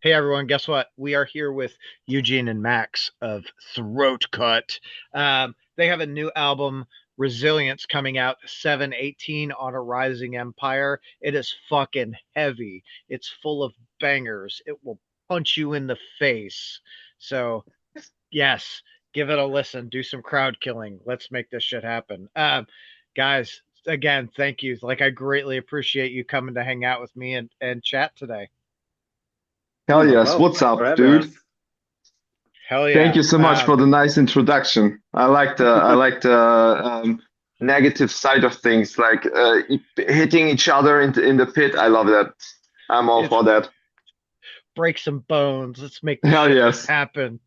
Hey everyone, guess what? We are here with Eugen and Max of Throatcut. They have a new album, Resilience, coming out 7/18 on a rising empire. It is fucking heavy. It's full of bangers. It will punch you in the face. So, yes, give it a listen. Do some crowd killing. Let's make this shit happen. Guys, again, thank you. Like, I greatly appreciate you coming to hang out with me and chat today. Oh, Hell no yes. problem. What's Thanks for up, having dude? us. Hell Thank yeah. you so much for the nice introduction. I like the negative side of things, like hitting each other in the pit. I love that. I'm all It's for that. break some bones. Let's make this Hell shit yes. happen.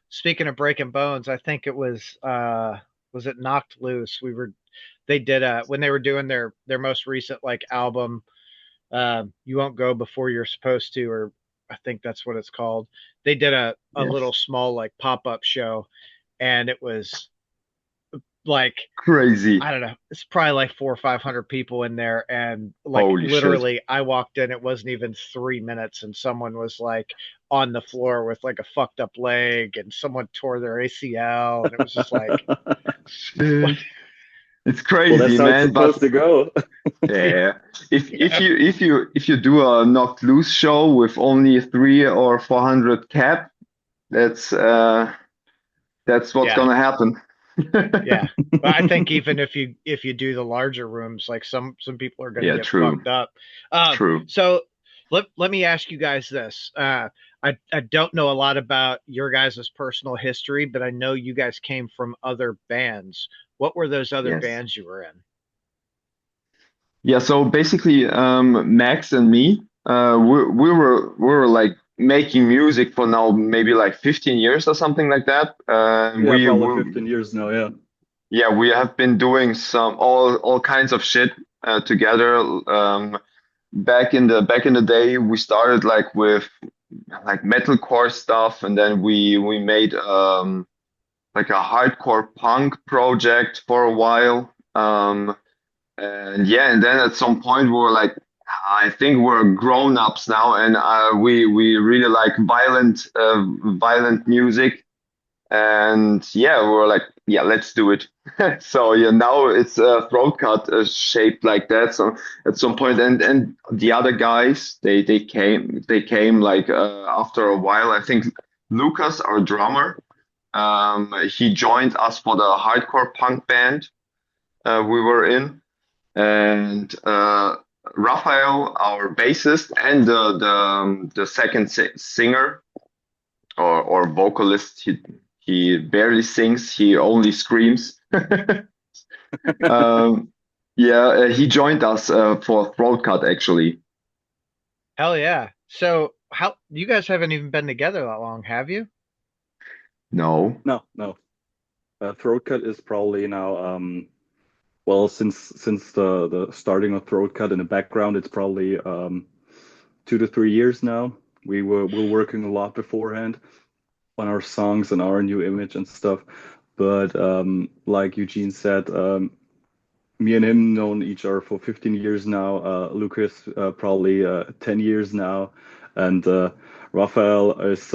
Speaking of breaking bones, I think it was it Knocked Loose. They did when they were doing their most recent like album, You Won't Go Before You're Supposed to, or I think that's what it's called. They did a little Yes. small like pop-up show, and it was like Crazy. I don't know, it's probably like 400 or 500 people in there. And like Holy shit. literally, I walked in, it wasn't even 3 minutes, and someone was like on the floor with like a fucked up leg, and someone tore their ACL. And it was just like, Shit. It's Well, that's crazy, how it's man. But supposed to go. yeah, if yeah, you do a knocked loose show with only 300 or 400 cap, that's uh that's what's yeah, gonna happen. yeah. But I think even if you do the larger rooms, like some people are going to Yeah, get true, fucked up. true. So let me ask you guys this. I don't know a lot about your guys' personal history, but I know you guys came from other bands. What were those other Yes. bands you were in? Yeah, so basically, Max and me, we were like making music for now maybe like 15 years or something like that. Yeah, probably 15 years now. Yeah. Yeah, we have been doing some all kinds of shit together. Back in the day, we started like with like metalcore stuff, and then we made like a hardcore punk project for a while. And yeah, and then at some point we were like, I think we're grown-ups now, and we really like violent music. And yeah, we were like, yeah, let's do it. So yeah, now it's a throat cut shaped like that. So at some point, and the other guys, they came like after a while. I think Lucas, our drummer, he joined us for the hardcore punk band we were in, and Raphael, our bassist, and the second singer or vocalist. He barely sings. He only screams. Um, yeah, he joined us for Throatcut actually. Hell yeah. So how you guys haven't even been together that long, have you? No. No, no. Throatcut is probably now, well, since the starting of Throatcut in the background, it's probably 2 to 3 years now. We're working a lot beforehand on our songs and our new image and stuff. But like Eugene said, me and him known each other for 15 years now. Lucas probably 10 years now, and Raphael is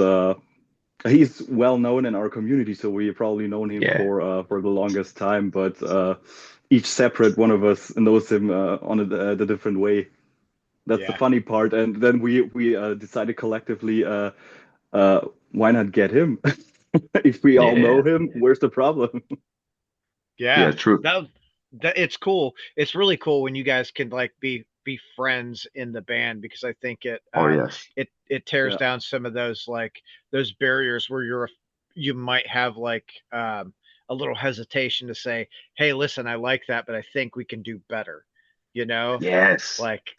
he's well known in our community, so we probably known him Yeah. for the longest time. But each separate one of us knows him on the different way. That's the Yeah. funny part. And then we decided collectively, why not get him? If we all know Yeah. him, where's the problem? Yeah. Yeah. True. That it's cool. It's really cool when you guys can like be friends in the band, because I think Oh yes. it tears Yeah, down some of those like those barriers where you might have like a little hesitation to say, "Hey, listen, I like that, but I think we can do better." You know? Yes. Like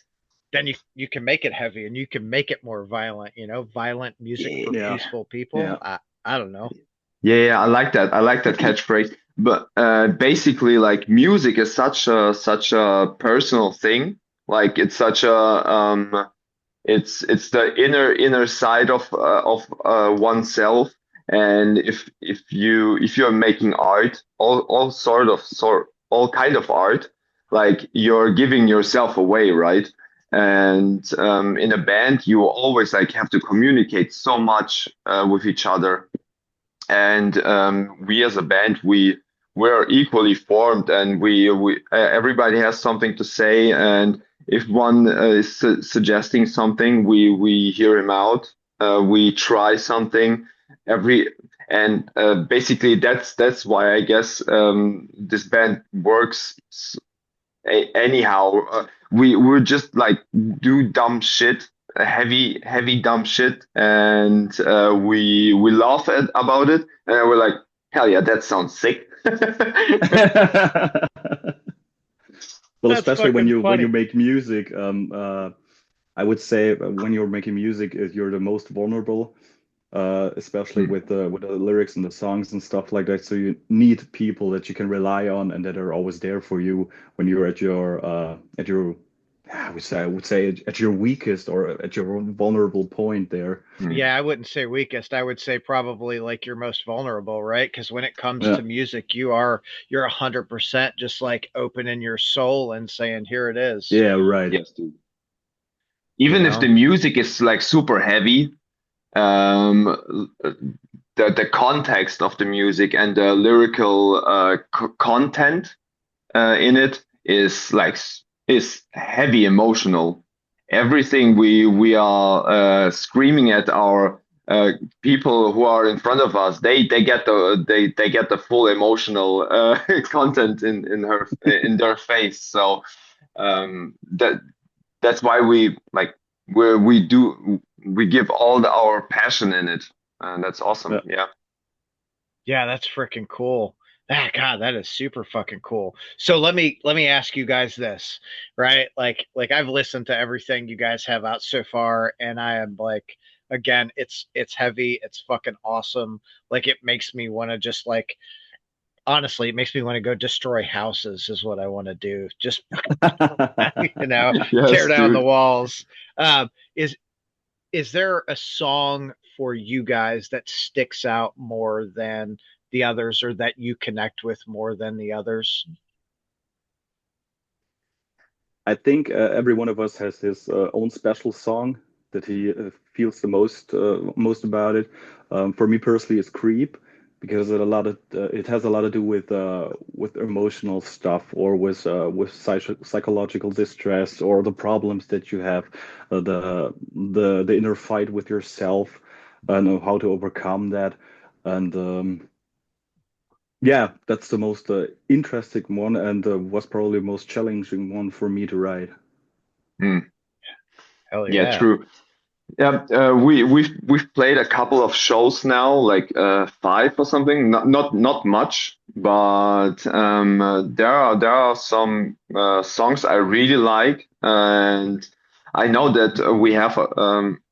then you can make it heavy and you can make it more violent, violent music Yeah. for yeah, peaceful yeah. people. I don't know. Yeah, yeah, I like that. I like that catchphrase. But basically, like music is such a personal thing. Like it's such a it's the inner side of oneself. And if you're making art, all kind of art, like you're giving yourself away, right? And in a band, you always like have to communicate so much with each other. And we as a band, we're equally formed, and we everybody has something to say. And if one is suggesting something, we hear him out. We try something every and basically that's why I guess this band works anyhow. We're just like do dumb shit, heavy dumb shit, and we laugh about it, and we're like, hell yeah, that sounds sick. Well, That's especially fucking when you funny. make music, I would say when you're making music, you're the most vulnerable, especially with the lyrics and the songs and stuff like that. So you need people that you can rely on and that are always there for you when you're at your I would say at your weakest or at your vulnerable point there. Hmm. Yeah, I wouldn't say weakest. I would say probably like your most vulnerable, right? Because when it comes Yeah. to music, you're 100% just like opening your soul and saying, "Here it is," Yeah, right. Yes, dude. you Even if the know? music is like super heavy, the context of the music and the lyrical content in it is like is heavy emotional. Everything we are screaming at our people who are in front of us, they get they get the full emotional content in their face. So that's why we like we give our passion in it, and that's awesome. Yeah. Yeah. Yeah, that's freaking cool. Ah, God, that is super fucking cool. So let me ask you guys this, right? Like I've listened to everything you guys have out so far, and I am like, again, it's heavy, it's fucking awesome. Like it makes me want to just like honestly, it makes me want to go destroy houses is what I want to do. Just you know, tear Yes, down the dude. walls. Um, is is there a song for you guys that sticks out more than the others or that you connect with more than the others? I think every one of us has his own special song that he feels the most about it. For me personally, it's "Creep" because it has a lot to do with emotional stuff or with psychological distress or the problems that you have, the inner fight with yourself, and how to overcome that. And yeah, that's the most interesting one and was probably the most challenging one for me to write. Hmm. Hell Yeah, yeah. true. Yeah, we've played a couple of shows now, like five or something. Not much, but there are some songs I really like, and I know that we have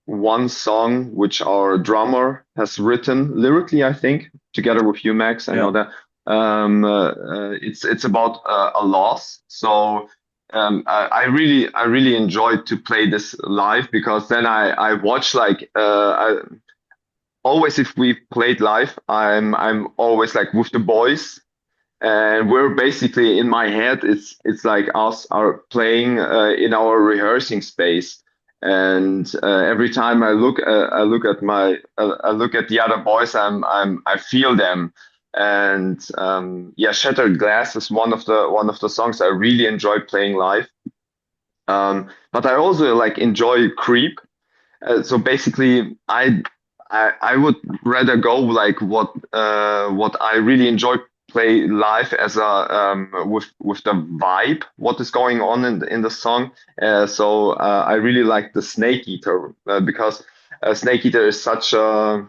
one song which our drummer has written lyrically, I think, together with you, Max. I know Yeah. that. It's about a loss, so I really enjoyed to play this live because then I watch like always if we played live I'm always like with the boys, and we're basically in my head it's like us are playing in our rehearsing space, and every time I look at I look at the other boys, I feel them. And yeah, Shattered Glass is one of the songs I really enjoy playing live. But I also like enjoy Creep. So basically, I would rather go like what I really enjoy play live as a with the vibe, what is going on in the song. So I really like the Snake Eater because Snake Eater is such a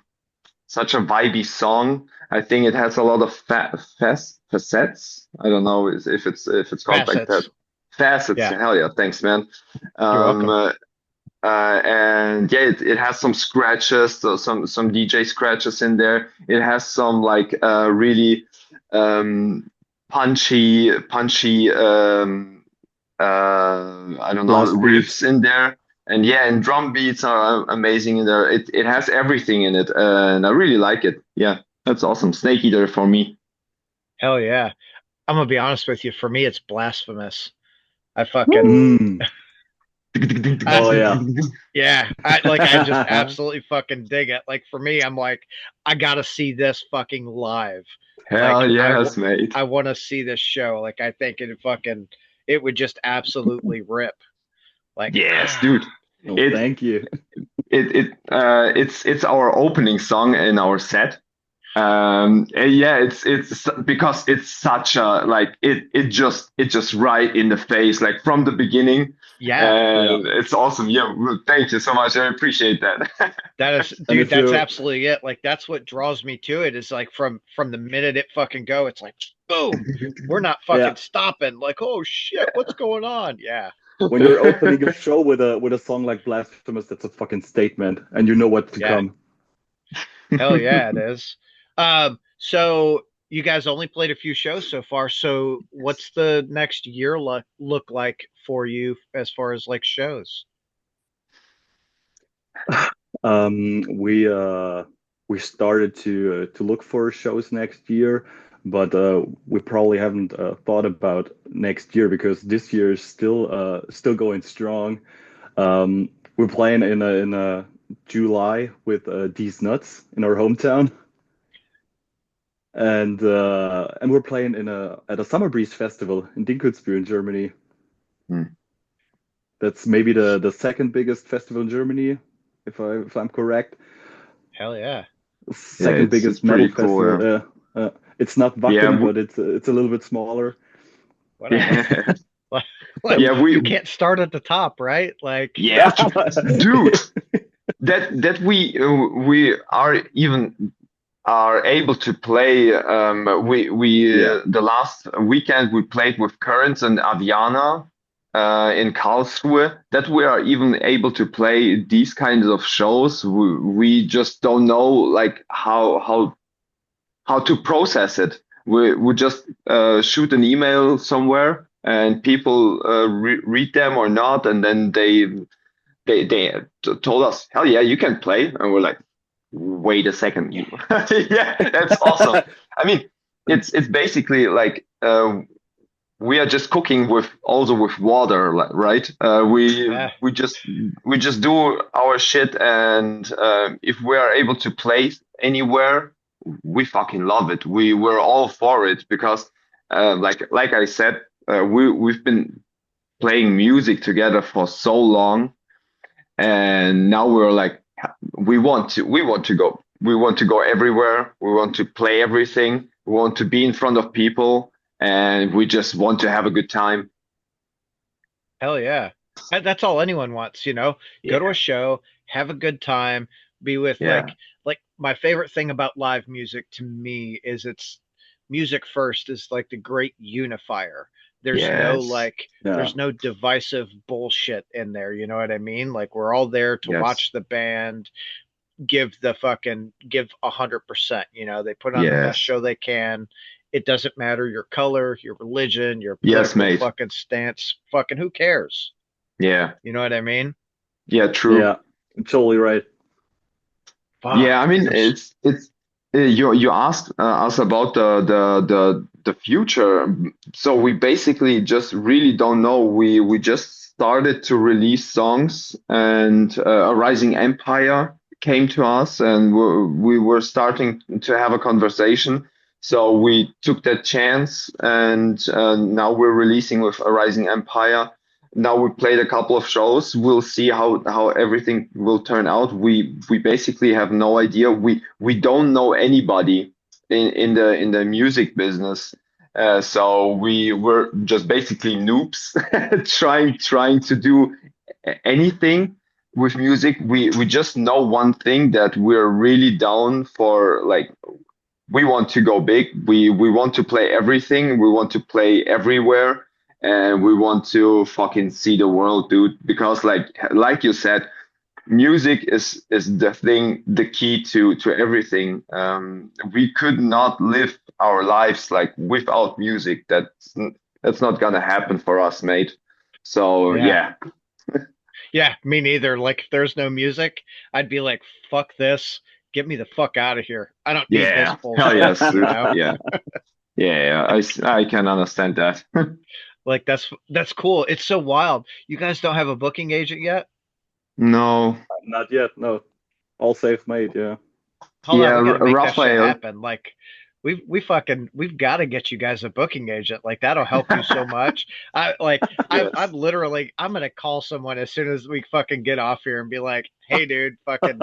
vibey song. I think it has a lot of facets. I don't know if it's called like that. Facets. Facets. Yeah. Hell yeah, thanks, man. You're Um, welcome. uh, and yeah, it has some scratches, so some DJ scratches in there. It has some like really punchy I don't know Blast riffs beats. in there. And yeah, and drum beats are amazing in there. It has everything in it, and I really like it. Yeah, that's awesome. Snake Eater for me. Hell yeah. I'm gonna be honest with you. For me, it's blasphemous. I fucking Woo! Mm. Oh yeah. Yeah, I just absolutely fucking dig it. Like for me, I'm like, I gotta see this fucking live. Like Hell yes, mate. I want to see this show. Like I think it would just absolutely rip. Like Yes, dude. Oh, It thank you. it's our opening song in our set. Yeah, it's because it's such a like it just right in the face, like from the beginning. yeah, Yeah. And it's awesome. Yeah, well, thank you so much. I appreciate that. that is, And dude. if That's you absolutely it. Like that's what draws me to it. Is like from the minute it fucking go, it's like boom, we're not yeah, fucking stopping. Like oh shit, what's going on? Yeah, when you're opening a show with a song like Blasphemous, that's a fucking statement, and you know what to yeah, come. hell yeah, it is. So you guys only played a few shows so far. So what's the next year look like for you as far as like shows? We started to look for shows next year, but we probably haven't thought about next year because this year is still going strong. We're playing in a July with These Nuts in our hometown, and we're playing in a at a Summer Breeze festival in Dinkelsbühl in Germany. Hmm. That's maybe the second biggest festival in Germany, if I'm correct. Hell yeah. Yeah, Second it's biggest metal pretty cool. festival. It's not Yeah, Wacken, but it's a little bit smaller. Whatever. yeah, Like yeah. you can't start at the top, right? Like Yeah, dude. That we are even are able to play. We Yeah, the last weekend we played with Currents and Aviana in Karlsruhe. That we are even able to play these kinds of shows. We just don't know like how to process it. We just shoot an email somewhere and people read them or not, and then they told us, hell yeah, you can play, and we're like, wait a second, you, yeah, that's awesome. I mean, it's basically like we are just cooking with also with water, right? yeah, We just do our shit, and if we are able to play anywhere, we fucking love it. We're all for it because, like I said, we've been playing music together for so long, and now we're like we want to go everywhere, we want to play everything, we want to be in front of people, and we just want to have a good time. hell yeah. That's all anyone wants, you know. Go to a Yeah, show, have a good time, be with yeah, like my favorite thing about live music to me is it's music first is like the great unifier. yes, yeah. There's no divisive bullshit in there, you know what I mean? Like we're all there to yes, watch the band give 100%. You know, they put on the best yes, show they can. It doesn't matter your color, your religion, your yes, political mate. fucking stance. Fucking who cares? Yeah, You know what I mean? yeah, true. Yeah, totally right. Fuck. Yeah, I mean, There's you asked us about the future. So we basically just really don't know. We just started to release songs, and a rising empire came to us, and we were starting to have a conversation. So we took that chance, and now we're releasing with a rising empire. Now we played a couple of shows. We'll see how everything will turn out. We basically have no idea. We don't know anybody in the music business. So we were just basically noobs trying to do anything with music. We just know one thing, that we're really down for, like, we want to go big. We want to play everything. We want to play everywhere, and we want to fucking see the world, dude. Because like you said, music is the thing, the key to everything. We could not live our lives like without music. That's not gonna happen for us, mate. So yeah. yeah, Yeah, me neither. Like if there's no music, I'd be like, fuck this. Get me the fuck out of here. I don't need this yeah, hell bullshit, yes, you dude. know? Yeah, yeah, I can understand that. Like that's cool. It's so wild. You guys don't have a booking agent yet? No. Not yet. No, all safe made. Yeah. Hold on, Yeah, we got to make that shit Raphael. happen. Like, we've got to get you guys a booking agent. Like, that'll help you so much. I'm Yes. literally I'm gonna call someone as soon as we fucking get off here and be like, hey, dude, fucking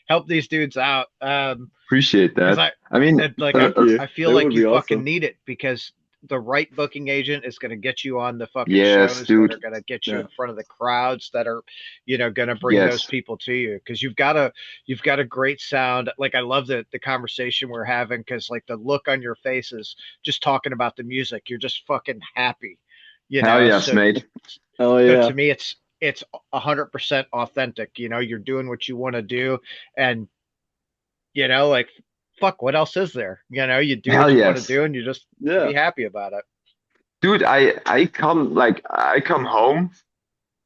help these dudes out. Appreciate Because that. I mean, Thank you. I feel That like would you be fucking awesome. need it because the right booking agent is going to get you on the fucking yes, shows that are dude. going to get you Yeah. in front of the crowds that are, going to bring those Yes. people to you because you've got a great sound. Like I love the conversation we're having because like the look on your face is just talking about the music. You're just fucking happy, Hell yes, So mate. Oh to yeah. me it's 100% authentic. You're doing what you want to do, and like fuck, what else is there? You do Hell what you want to yes. do and you just Yeah. be happy about it. Dude, I come home,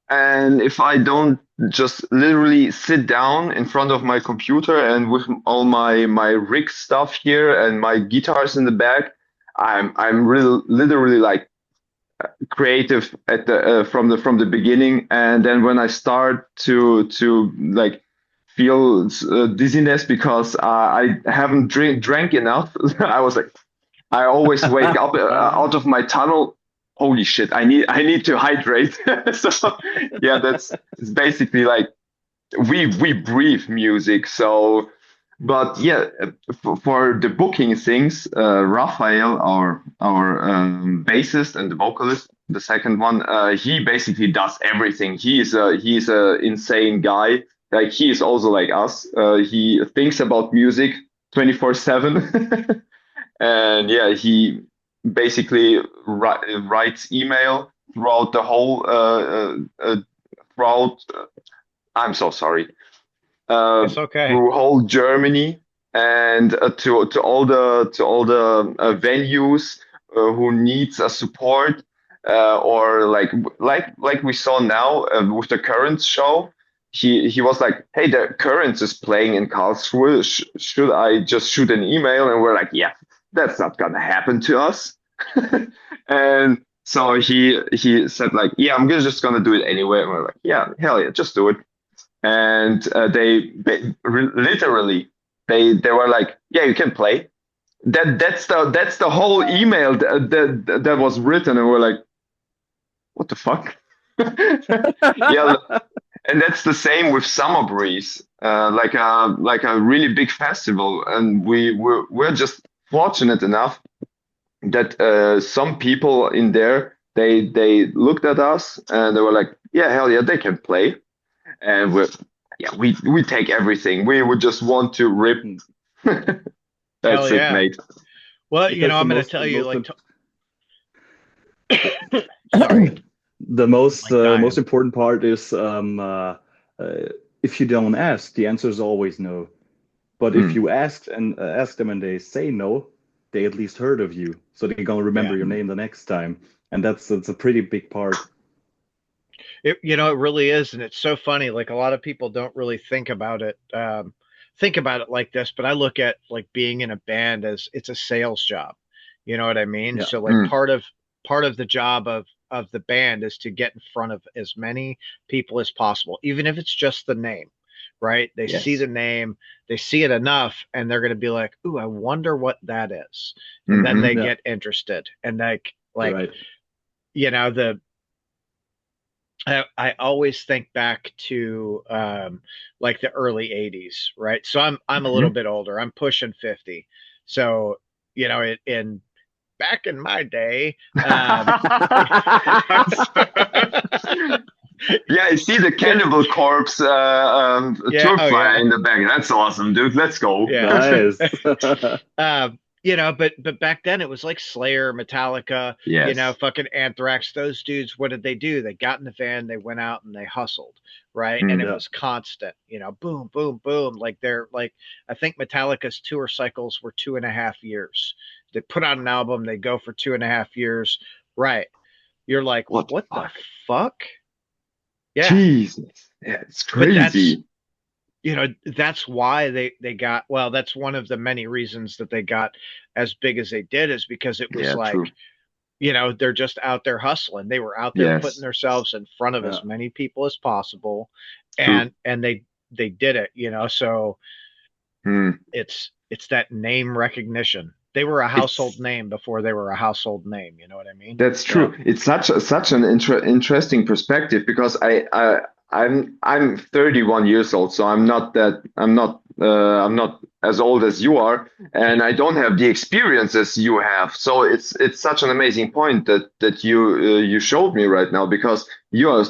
and if I don't just literally sit down in front of my computer and with all my rig stuff here and my guitars in the back, I'm really literally like creative at the from the beginning, and then when I start to like feel dizziness because I haven't drank enough, I was like, I always wake up out of my tunnel. Holy shit! I need to hydrate. So yeah, that's it's basically like we breathe music. So, but yeah, for the booking things, Raphael, our bassist and the vocalist, the second one, he basically does everything. He's a insane guy. Like he is also like us. He thinks about music 24/7. And yeah, he basically writes email throughout the whole throughout. I'm so sorry. It's okay. Through whole Germany, and to all the venues who needs a support, or like we saw now with the Currents show. He was like, "Hey, the Currents is playing in Karlsruhe. Should I just shoot an email?" And we're like, "Yeah, that's not gonna happen to us." And so he said like, "Yeah, just gonna do it anyway." And we're like, "Yeah, hell yeah, just do it." And literally they were like, "Yeah, you can play." That's the whole email that was written, and we're like, "What the fuck?" Yeah, and that's the same with Summer Breeze, like a really big festival, and we're just fortunate enough that some people in there they looked at us and they were like, "Yeah, hell yeah, they can play." And we take everything. We would just want to rip. Hell That's it, yeah. mate. Well, Because I'm the going to most tell the you most like im- sorry, the most like most dying. important part is if you don't ask, the answer is always no. But if Mm. you ask them and they say no, they at least heard of you, so they're gonna remember Yeah. your name the next time, and that's a pretty big part. It really is, and it's so funny. Like a lot of people don't really think about it like this, but I look at like being in a band as it's a sales job. You know what I mean? Yeah. So like Mm. part of the job of the band is to get in front of as many people as possible, even if it's just the name, right? They see Yes. the name, they see it enough, and they're going to be like, "Ooh, I wonder what that is," and then Hmm. they Yeah. get interested, and like Right. the I always think back to like the early 80s, right? So I'm a little Hmm. bit older. I'm pushing 50. So, in back in my day, Yeah, I see the Cannibal Corpse yeah, tour oh flyer yeah. in the back. That's awesome, dude. Let's go. Yeah. Nice. But back then it was like Slayer, Metallica, Yes. fucking Anthrax. Those dudes, what did they do? They got in the van, they went out and they hustled, right? And it Mm. Yeah. was constant, boom, boom, boom. Like they're like, I think Metallica's tour cycles were 2.5 years. They put out an album, they go for 2.5 years, right? You're like, What the what the fuck? fuck? Yeah, Jesus. Yeah, it's but that's crazy. that's why they got, well, that's one of the many reasons that they got as big as they did, is because it was Yeah, like true. they're just out there hustling. They were out there putting Yes. themselves in front of Yeah. as many people as possible, True. and they did it, so Hmm. it's that name recognition. They were a household It's name before they were a household name, you know what I mean? That's Yeah. true. It's such an interesting perspective because I'm 31 years old, so I'm not as old as you are, and I don't have the experiences you have. So it's such an amazing point that you showed me right now because you're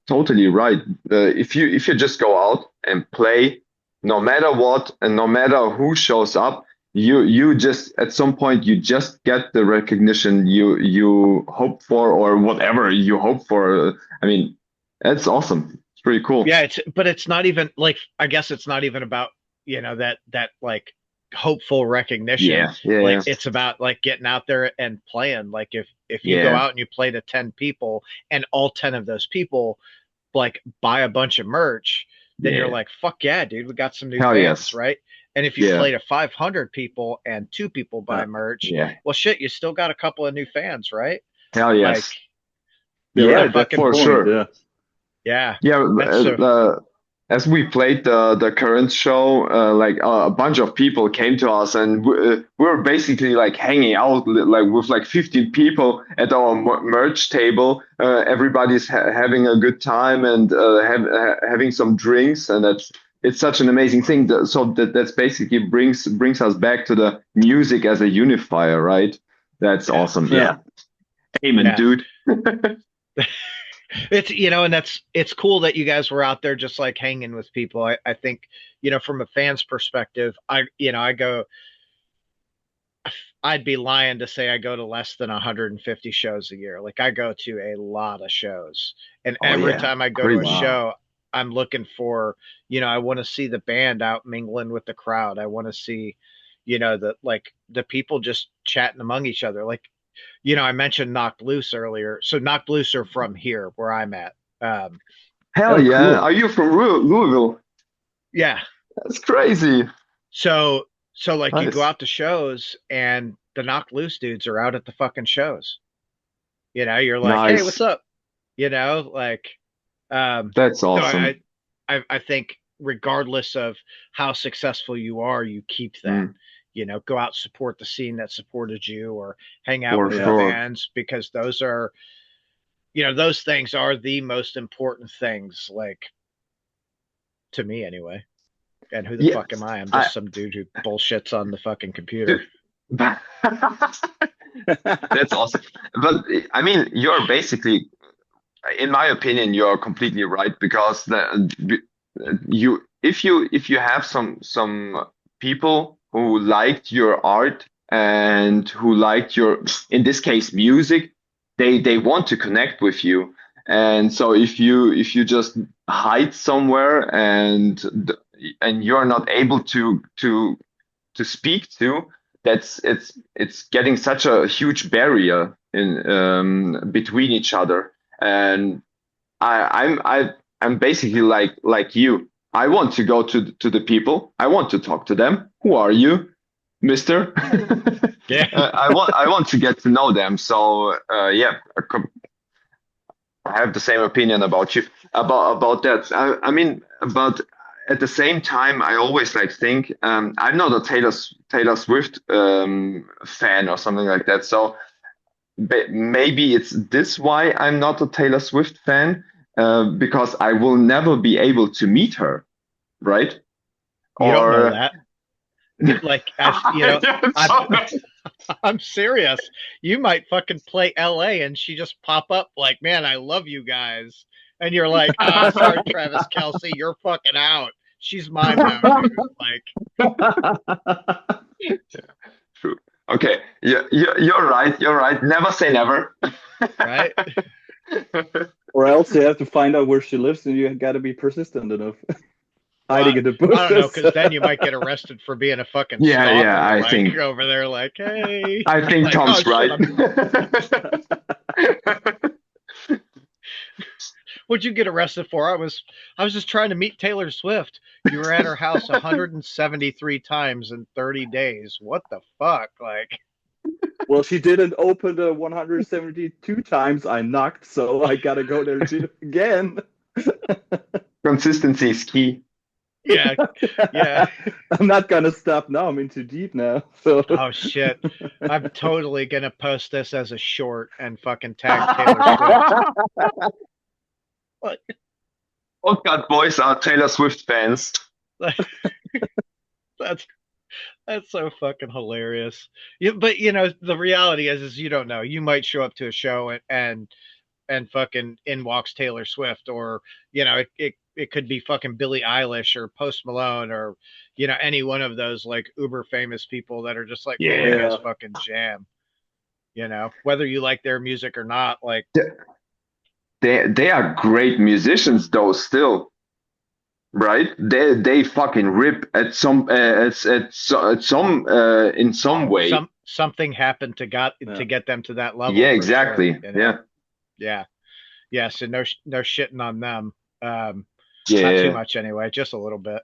totally right. If you just go out and play, no matter what and no matter who shows up, you just at some point you just get the recognition you hope for or whatever you hope for. I mean, that's awesome. It's pretty cool. Yeah, but it's not even like, I guess it's not even about, that like hopeful recognition. Yeah, yeah, Like yeah, it's about like getting out there and playing. Like if you go yeah, out and you play to 10 people and all 10 of those people like buy a bunch of merch, then you're yeah. like, fuck yeah, dude, we got some new Hell fans, yes. right? And if you Yeah, play to 500 people and two people buy Yeah. merch, yeah. well, shit, you still got a couple of new fans, right? Hell Like, yes. You're Yeah, right. That's the for point. sure. Yeah. yeah, Yeah, that's so, as we played the current show, like a bunch of people came to us, and we were basically like hanging out like with like 15 people at our merch table. Everybody's having a good time and having some drinks, and it's such an amazing thing. So that's basically brings us back to the music as a unifier, right? That's yeah, awesome. Yeah. Yeah, amen, yeah. dude. It's, and it's cool that you guys were out there just like hanging with people. I think, from a fan's perspective, I go, I'd be lying to say I go to less than 150 shows a year. Like I go to a lot of shows, and Oh every yeah, time I go to a crazy. Wow. show, I'm looking for, I want to see the band out mingling with the crowd. I want to see, the people just chatting among each other. Like, I mentioned Knocked Loose earlier. So Knocked Loose are from here where I'm at. Um, Hell Oh, yeah. cool. Are you from Louisville? yeah. That's crazy. So like you go Nice. out to shows and the Knocked Loose dudes are out at the fucking shows. You're like, hey, what's Nice. up? Like, That's so awesome. I think regardless of how successful you are, you keep that. Mm, Go out, support the scene that supported you, or hang out for with the Yeah. sure. fans, because those things are the most important things, like, to me anyway. And who the Yeah. fuck am I? I'm I just some dude who bullshits on the fucking computer. dude, that's awesome. But I mean, you're basically, in my opinion, you're completely right because you if you have some people who liked your art and who liked your, in this case, music, they want to connect with you. And so if you just hide somewhere and you're not able to speak to, it's getting such a huge barrier in between each other. And I'm basically like you. I want to go to the people. I want to talk to them. Who are you, Mister? Yeah. I want to get to know them. So yeah, I have the same opinion about you about that. I mean, but at the same time, I always like think I'm not a Taylor Swift fan or something like that. So maybe it's this why I'm not a Taylor Swift fan, because I will never be able to meet her, right? You don't know Or that. Like I I'm serious. You might fucking play LA and she just pop up like, man, I love you guys. And you're like, sorry, Travis Kelsey, you're fucking out. She's mine now, dude. Like, True. Okay, you're right. You're right. Never say never. right? Or else you have to find out where she lives, and you got to be persistent enough, Well, hiding in the I don't know, bushes. because then you might get arrested for being a fucking Yeah, yeah. stalker, I like think over there, like, hey, I think like, oh Tom's shit, right. what'd you get arrested for? I was just trying to meet Taylor Swift. You were at her house 173 times in 30 days. What the fuck? Like, Well, she didn't open the 172 times I knocked, so I gotta go there again. Consistency is key. Yeah, yeah. I'm not gonna stop now. I'm in too deep now. So Oh shit. I'm totally gonna post this as a short and fucking tag Taylor Swift. Like, Throatcut boys are Taylor Swift fans. that's that's so fucking hilarious. But the reality is you don't know. You might show up to a show and fucking in walks Taylor Swift, or it could be fucking Billie Eilish or Post Malone, or any one of those like uber famous people that are just like playing Yeah. his fucking jam. Whether you like their music or not, like They are great musicians though still, right? They fucking rip at some at some in some way. something happened to yeah. get them to that level. Yeah, For exactly. sure, Yeah. yeah. So no shitting on them. Not too Yeah. much anyway, just a little bit.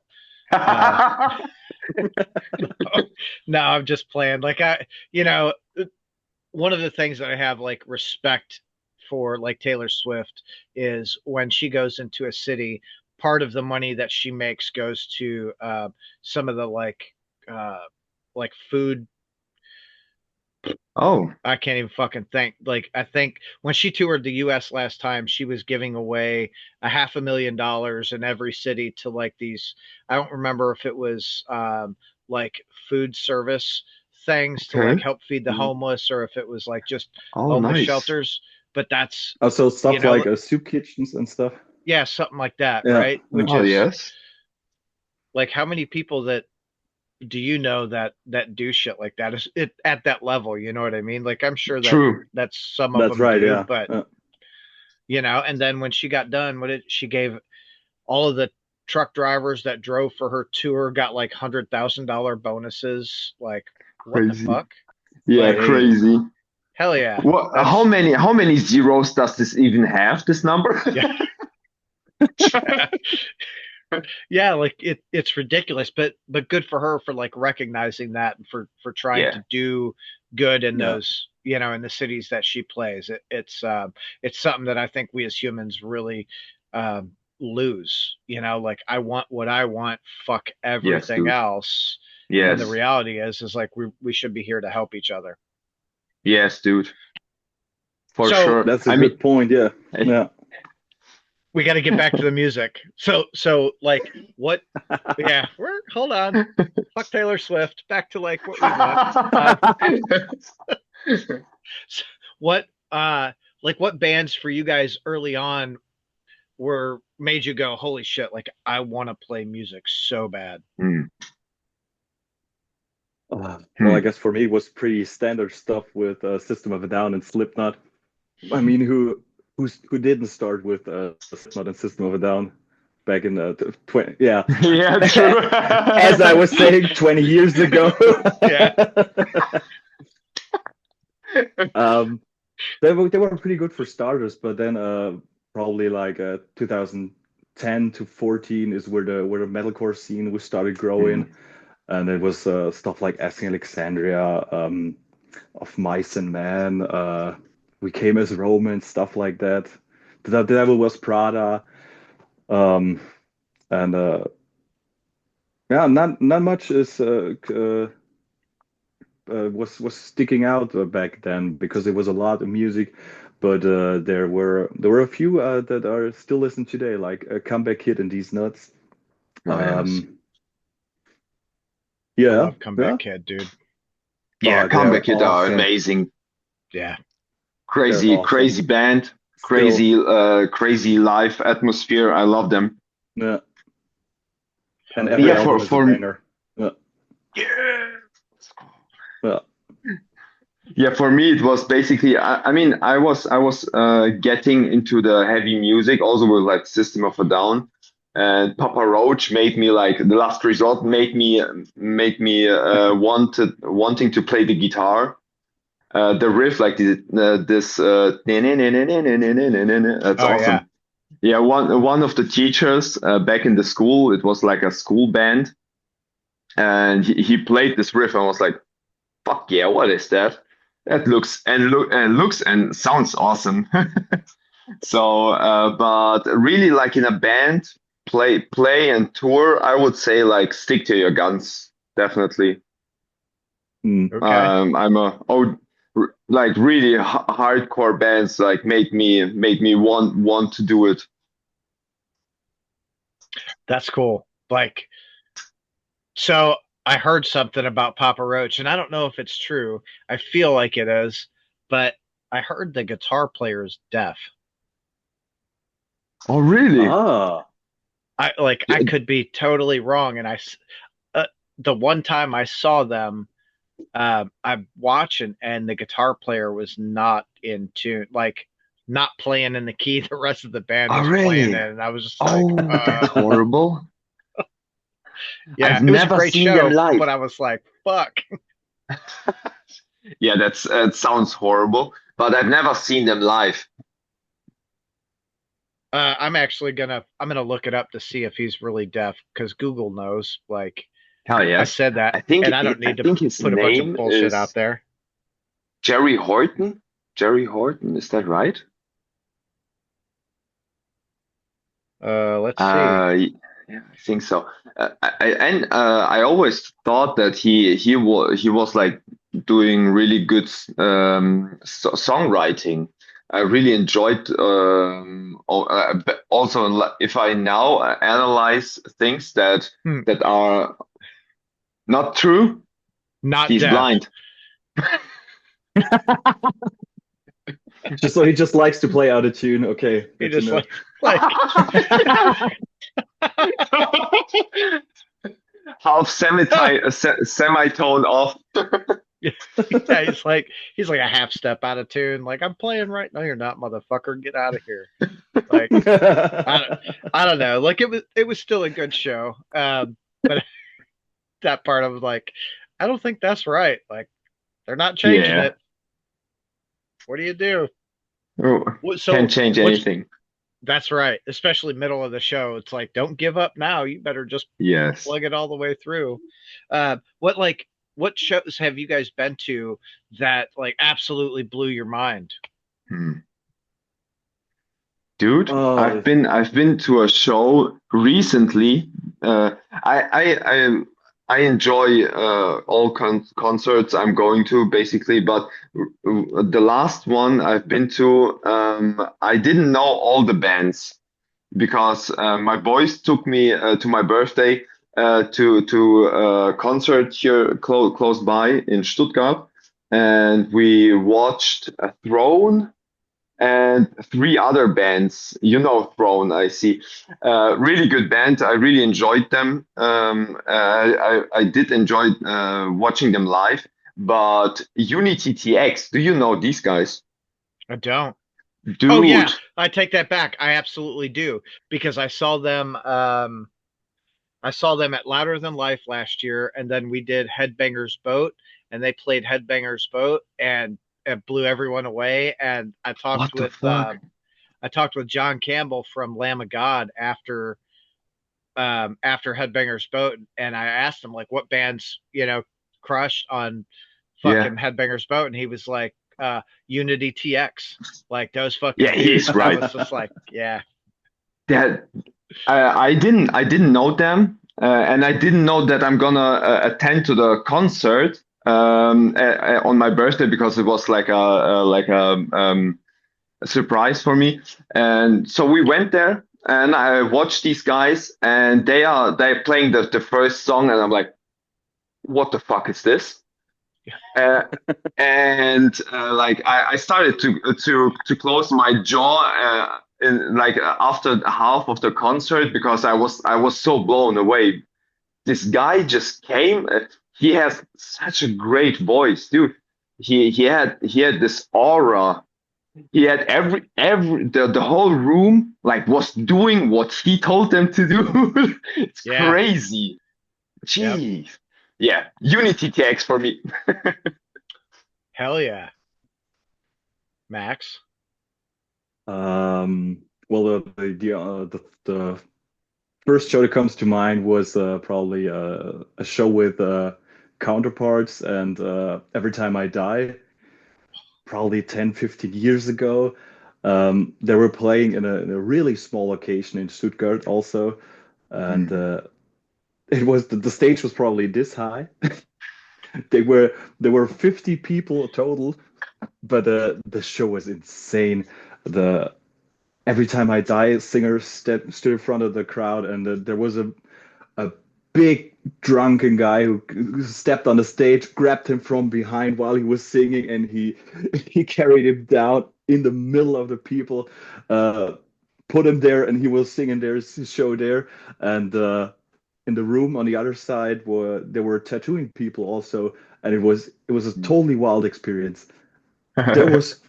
No, I'm just playing. Like one of the things that I have like respect for like Taylor Swift is when she goes into a city, part of the money that she makes goes to some of the like food. Oh, I can't even fucking think. Like I think when she toured the US last time, she was giving away a $500,000 in every city to like these, I don't remember if it was like food service things to like okay. help feed the Mhm. homeless, or if it was like just Oh, homeless nice. shelters. But that's Also you stuff know like soup kitchens and stuff. yeah, something like that, Yeah. right? Which Oh, is yes. like how many people that do you know that do shit like that is it at that level, you know what I mean? Like I'm sure True. that's some of That's them right. do, Yeah. but and then when she got done, she gave all of the truck drivers that drove for her tour got like $100,000 bonuses. Like, what the Crazy. fuck? Yeah, Like, Hey. crazy. hell yeah. What? That's How many zeros does this even have? This number? yeah. Yeah, like it's ridiculous, but good for her for like recognizing that and for trying Yeah. to do good in Yeah. those in the cities that she plays. It's something that I think we as humans really lose. Like I want what I want, fuck Yes, everything dude. else. When the Yes. reality is like we should be here to help each other. Yes, dude. For So sure. That's a I mean, good point. Yeah. Yeah. we got to get back to the music. So like what? Yeah, hold on. Fuck Taylor Swift. Back to like what we want. What like what bands for you guys early on were made you go, holy shit, like I want to play music so bad. Hmm. Well, I Hmm. guess for me it was pretty standard stuff with System of a Down and Slipknot. I mean, who didn't start with Slipknot and System of a Down back in the 20? Yeah, Yeah, true. as I was saying 20 years ago. Yeah. They were pretty good for starters, but then probably like 2010 to 14 is where the metalcore scene was started growing, and it was stuff like Asking Alexandria, of Mice and Men, We Came as Romans, stuff like that. The Devil Was Prada, and yeah, not much is was sticking out back then because there was a lot of music, but there were a few that are still listened today, like Comeback Kid and These Nuts. Oh, yes. Um, I yeah, love Comeback Kid, dude. Yeah, oh, they're Comeback Kid are awesome. amazing. Yeah. They're Crazy, awesome. crazy band. Still, Crazy live atmosphere. I love them. yeah. And Yeah, every Yeah, album is a banger. Yeah, yeah. yeah, Yeah, for me it was basically I mean I was getting into the heavy music also with like System of a Down, and Papa Roach made me like the last resort made me wanting to play the guitar. The riff like this that's Oh yeah. awesome. Yeah, one of the teachers back in the school, it was like a school band, and he played this riff and was like, fuck yeah, what is that? That looks and sounds awesome. So, but really, like in a band, play and tour, I would say like stick to your guns, definitely. Mm. Okay, I'm a oh, like really hardcore bands like made me want to do it. that's cool. Like, so I heard something about Papa Roach, and I don't know if it's true. I feel like it is, but I heard the guitar player is deaf. Oh, really? Ah, I could be totally wrong, and uh, the one time I saw them, I'm watching, and the guitar player was not in tune, like not playing in the key the rest of the band Oh, was playing in, really? and I was just like, Oh, that's horrible. yeah, I've it was a never great seen them show, but live. I was like, fuck. Yeah, that's it sounds horrible, but I've never seen them live. I'm gonna look it up to see if he's really deaf because Google knows. Like Hell I yes. said that, and I don't I need to think his put a bunch of name bullshit out is there. Jerry Horton. Jerry Horton, is that right? Let's see. Yeah, I think so. I always thought that he was like doing really good songwriting. I really enjoyed but also if I now analyze things Hmm, that are not true, not he's deaf. blind. just so he just likes to play out of tune. Okay, He good to just know. like Half semitone off. yeah, he's like a half step out of tune. Like I'm playing right now. You're not, motherfucker. Get out of here. Like I don't, I don't know. Like it was still a good show. But that part I was like, I don't think that's right. Like they're not changing Yeah. it. What do you do? Oh, can't So change what's anything. that's right. Especially middle of the show. It's like don't give up now. You better just Yes. plug it all the way through. What shows have you guys been to that like absolutely blew your mind? Hmm. Dude, Oh, I've been to a show recently. I enjoy all concerts I'm going to basically, but the last one I've been to, I didn't know all the bands because my boys took me to my birthday to a concert here close by in Stuttgart, and we watched Throne and three other bands. You know Throne, I see. Really good band. I really enjoyed them. I did enjoy watching them live. But Unity TX, do you know these guys? I don't. Oh yeah, Dude, I take that back. I absolutely do because I saw them at Louder Than Life last year, and then we did Headbangers Boat, and they played Headbangers Boat, and it blew everyone away. And what the fuck? I talked with John Campbell from Lamb of God after Headbangers Boat, and I asked him like what bands crushed on Yeah, fucking Headbangers Boat, and he was like Unity TX, like those yeah, fucking he's dudes. I right. was just like, yeah, That I didn't know them, and I didn't know that I'm gonna attend to the concert on my birthday because it was like a surprise for me. And so we went there, and I watched these guys, and they're playing the first song, and I'm like, what the fuck is this? Uh, and like I started to close my jaw after half of the concert because I was so blown away. This guy just came. He has such a great voice, dude. He had this aura. He had the whole room like was doing what he told them to do. It's yeah, crazy. yep, Jeez. Yeah, Unity TX for me. hell yeah, Max. well, the first show that comes to mind was probably a show with Counterparts and Every Time I Die. probably 10, 15 years ago. They were playing in a really small location in Stuttgart also. And it was the stage was probably this high. They were there were 50 people total, but the show was insane. The Every Time I Die singer stood in front of the crowd, and there was a big drunken guy who stepped on the stage, grabbed him from behind while he was singing, and he carried him down in the middle of the people, uh, put him there, and he was singing his show there. And in the room on the other side there were tattooing people also, and it was a totally wild experience. There was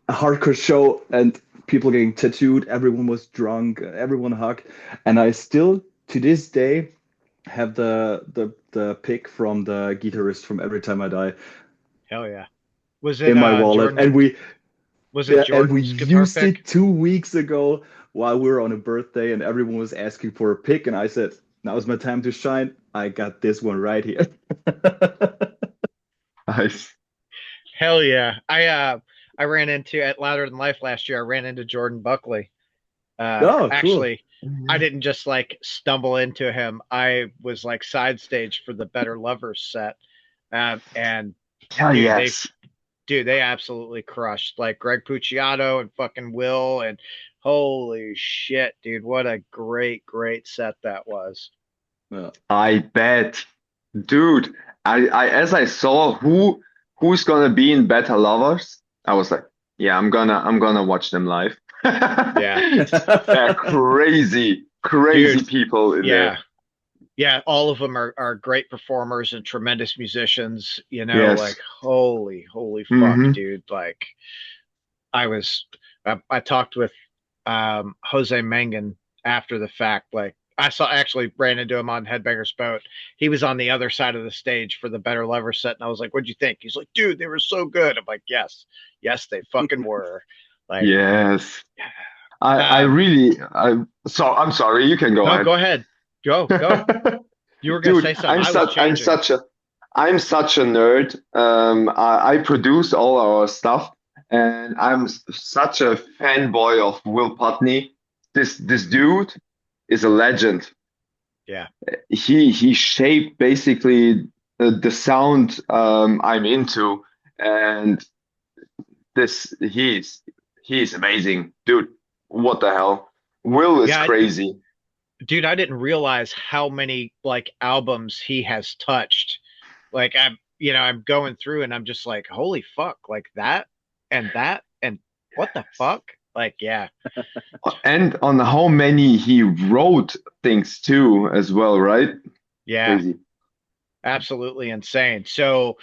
a hardcore show and people getting tattooed. Everyone was drunk. Everyone hugged, and I still to this day have the pic from the guitarist from Every Time I Die Hell yeah. Was it in my wallet, Jordan? Was it and we Jordan's guitar used pick? it 2 weeks ago while we were on a birthday, and everyone was asking for a pic, and I said, "Now's my time to shine. I got this one right here." Nice. Hell yeah. I ran into at Louder Than Life last year. I ran into Jordan Buckley. Oh, cool. Actually, I didn't just like stumble into him. I was like side stage for the Better Lovers set. And Hell dude, yes. they absolutely crushed. Like Greg Puciato and fucking Will, and holy shit, dude, what a great set that was. Yeah. I bet. Dude, I as I saw who's gonna be in Better Lovers, I was like, yeah, I'm gonna watch them live. Yeah. They're crazy, crazy Dude, people in yeah. there. Yeah, all of them are great performers and tremendous musicians, like Yes. holy fuck, Hmm. dude. Like I talked with Jose Mangan after the fact. Like I actually ran into him on Headbanger's Boat. He was on the other side of the stage for the Better Lover set, and I was like, "What'd you think?" He's like, "Dude, they were so good." I'm like, yes, they fucking were." Like, Yes. I um, really I'm sorry, you can go no, ahead. go ahead, go. You were gonna Dude, say something. I was changing. I'm such a nerd. I produce all our stuff, and such a fanboy of Will Putney. This dude is a legend. Yeah. He shaped basically the sound I'm into, and this he's amazing, dude. What the hell? Will is Yeah, crazy. dude, I didn't realize how many like albums he has touched. Like I'm going through and I'm just like, holy fuck, like that and what the fuck? Like, yeah, And on how many he wrote things too, as well, right? yeah, Crazy. absolutely insane. So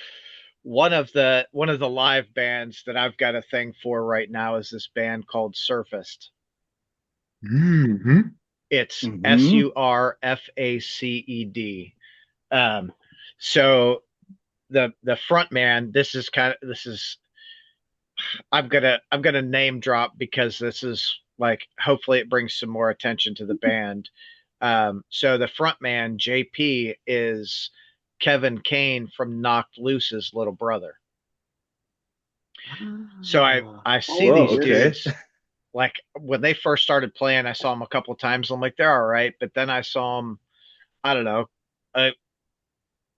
one of the live bands that I've got a thing for right now is this band called Surfaced. Hmm. It's Hmm. Surfaced. Um, so the front man, this is I'm gonna name drop because this is like hopefully it brings some more attention to the band. So the front man JP is Kevin Kane from Knocked Loose's little brother. So I see Whoa, these Yes. okay. dudes like when they first started playing. I saw them a couple of times. I'm like, they're all right, but then I saw them. I don't know. Uh,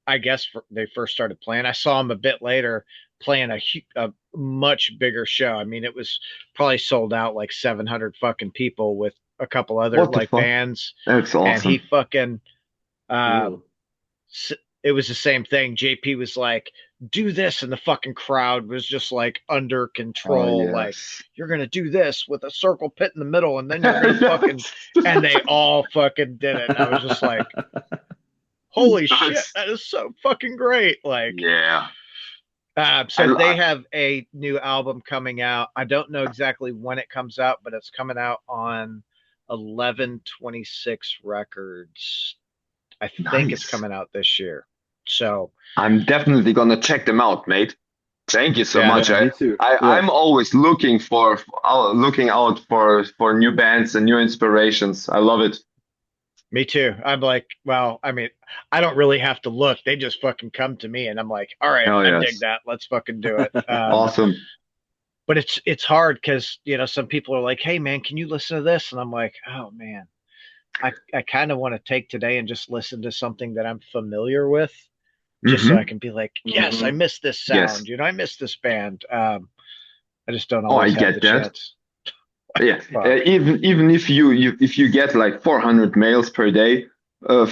I guess they first started playing. I saw them a bit later playing a much bigger show. I mean, it was probably sold out like 700 fucking people with a couple other What the like fuck? bands, That's and he awesome. fucking uh, Cool. it was the same thing. JP was like, "Do this," and the fucking crowd was just like under Oh control. Like, yes. you're gonna do this with a circle pit in the middle, and then you're gonna fucking, Yes. and they all fucking did it. And I was just like, "Holy shit, That's that is so fucking great!" Like, yeah. so they I have a new album coming out. I don't know exactly when it comes out, but it's coming out on 11/26 Records. I think it's nice. coming out this year. So I'm definitely gonna check them out, mate. Thank you so yeah, much. Yeah, me too. Yeah. I'm always looking out for new bands and new inspirations. I love it. me too. I'm like, well, I mean, I don't really have to look. They just fucking come to me, and I'm like, all right, Hell I dig yes. that. Let's fucking do it. Awesome. but it's hard because some people are like, "Hey man, can you listen to this?" And I'm like, "Oh man, I kind of want to take today and just listen to something that I'm familiar with, just so I Hmm. can be like, yes, I Hmm. missed this Yes. sound. I missed this band. I just don't Oh, I always have the get that. chance. Yeah. Fuck. Even if you get like 400 mails per day, uh,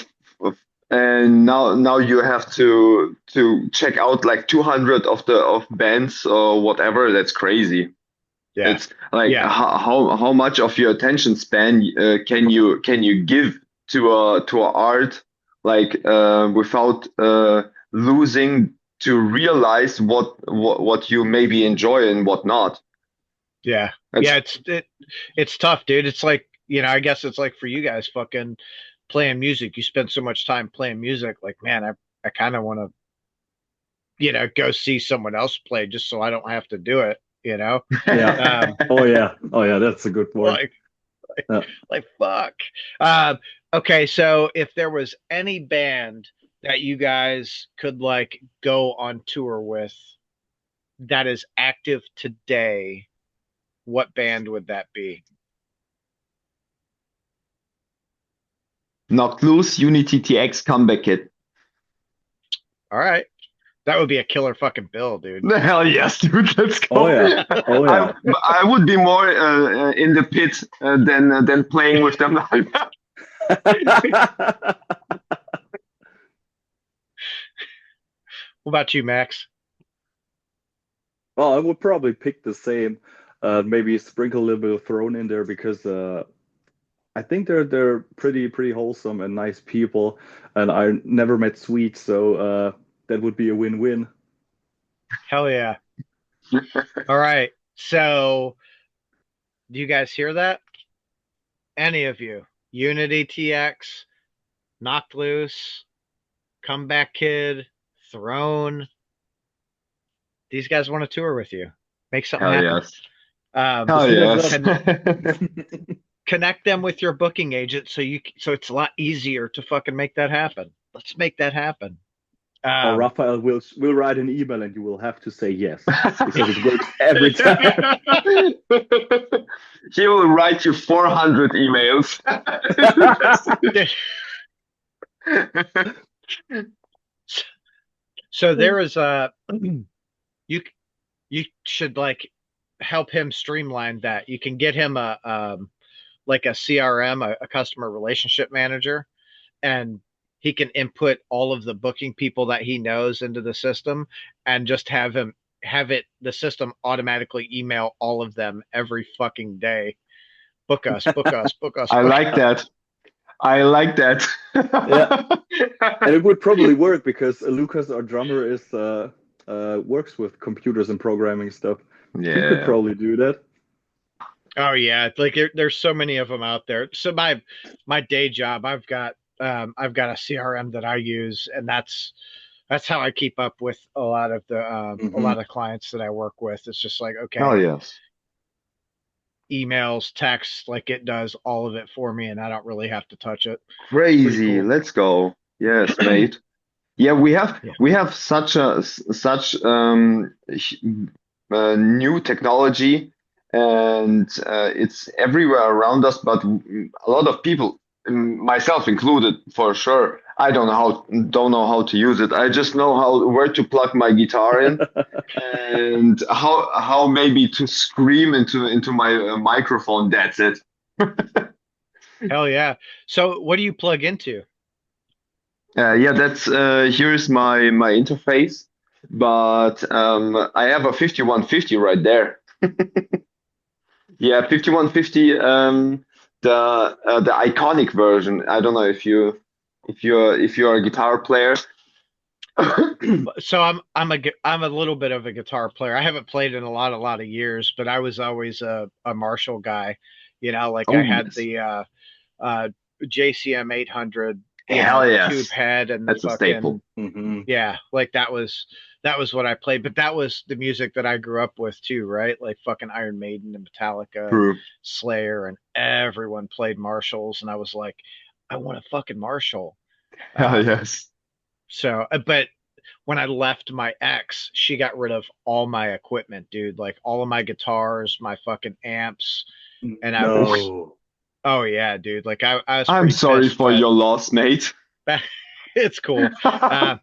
and now you have to check out like 200 of bands or whatever. That's crazy. Yeah. It's like Yeah. how much of your attention span can you give to a art like without losing to realize what you maybe enjoy and what not. Yeah. Yeah. That's It's tough, dude. It's like, I guess it's like for you guys fucking playing music. You spend so much time playing music. Like, man, I kind of want to, go see someone else play just so I don't have to do it, you know? Yeah. Um, Oh yeah. Oh yeah. That's a good point. like, Yeah. like fuck. Um, okay, so if there was any band that you guys could like go on tour with that is active today, what band would that be? Knocked Loose, Unity TX Comeback Kit. All right. That would be a killer fucking bill, dude. The hell yes, dude. Let's Oh go. yeah. Oh I yeah. I would be more in the pit than playing with them. What about you, Max? Well, I would probably pick the same. Maybe sprinkle a little bit of Throne in there because I think they're pretty wholesome and nice people, and I never met Sweet, so that would be a win-win. Hell yeah. All right. So, do you guys hear that? Any of you? Unity TX, Knocked Loose, Comeback Kid, Throne. These guys want to tour with you. Make something Hell happen. yes. Just Hell hit us yes. up. Connect them with your booking agent so it's a lot easier to fucking make that happen. Let's make that happen. Or Um, Raphael will write an email and you will have to say yes because it works every time. He will write you 400 emails. so there is a you you should like help him streamline that. You can get him a like a CRM, a customer relationship manager, and he can input all of the booking people that he knows into the system and just have it the system automatically email all of them every fucking day. Book us, book us, book us, I book like us. that. I like that. Yeah, and it would probably work because Lucas, our drummer, is works with computers and programming stuff. He could Yeah. probably do that. Oh yeah, like there's so many of them out there. So my day job, I've got a CRM that I use, and that's how I keep up with a Hmm. lot of clients that I work with. It's just like, Hell okay, yes. emails, text, like it does all of it for me, and I don't really have to touch it. It's pretty Crazy. cool. Let's go. Yes, mate. Yeah, Yeah. we have such new technology, and it's everywhere around us. But a lot of people, myself included, for sure, I don't know how to use it. I just know how where to plug my guitar in and how maybe to scream into my microphone. That's it. Hell yeah. So what do you plug into? Yeah, that's here's my interface, but I have a 5150 right there. Yeah, 5150, the iconic version. I don't know if you're a guitar player. So I'm a little bit of a guitar player. I haven't played in a lot of years, but I was always a Marshall guy. Like I Oh had yes, the uh JCM 800, hell tube yes, head and the that's a staple. fucking Hmm. yeah, like that was what I played, but that was the music that I grew up with too, right? Like fucking Iron Maiden and Metallica and True. Slayer and everyone played Marshalls and I was like, I want a fucking Marshall. Hell Um yes. but when I left my ex, she got rid of all my equipment, dude. Like all of my guitars, my fucking amps, and I was, No. oh yeah, dude. Like I was I'm pretty sorry pissed, for but your loss, mate. it's cool. Uh,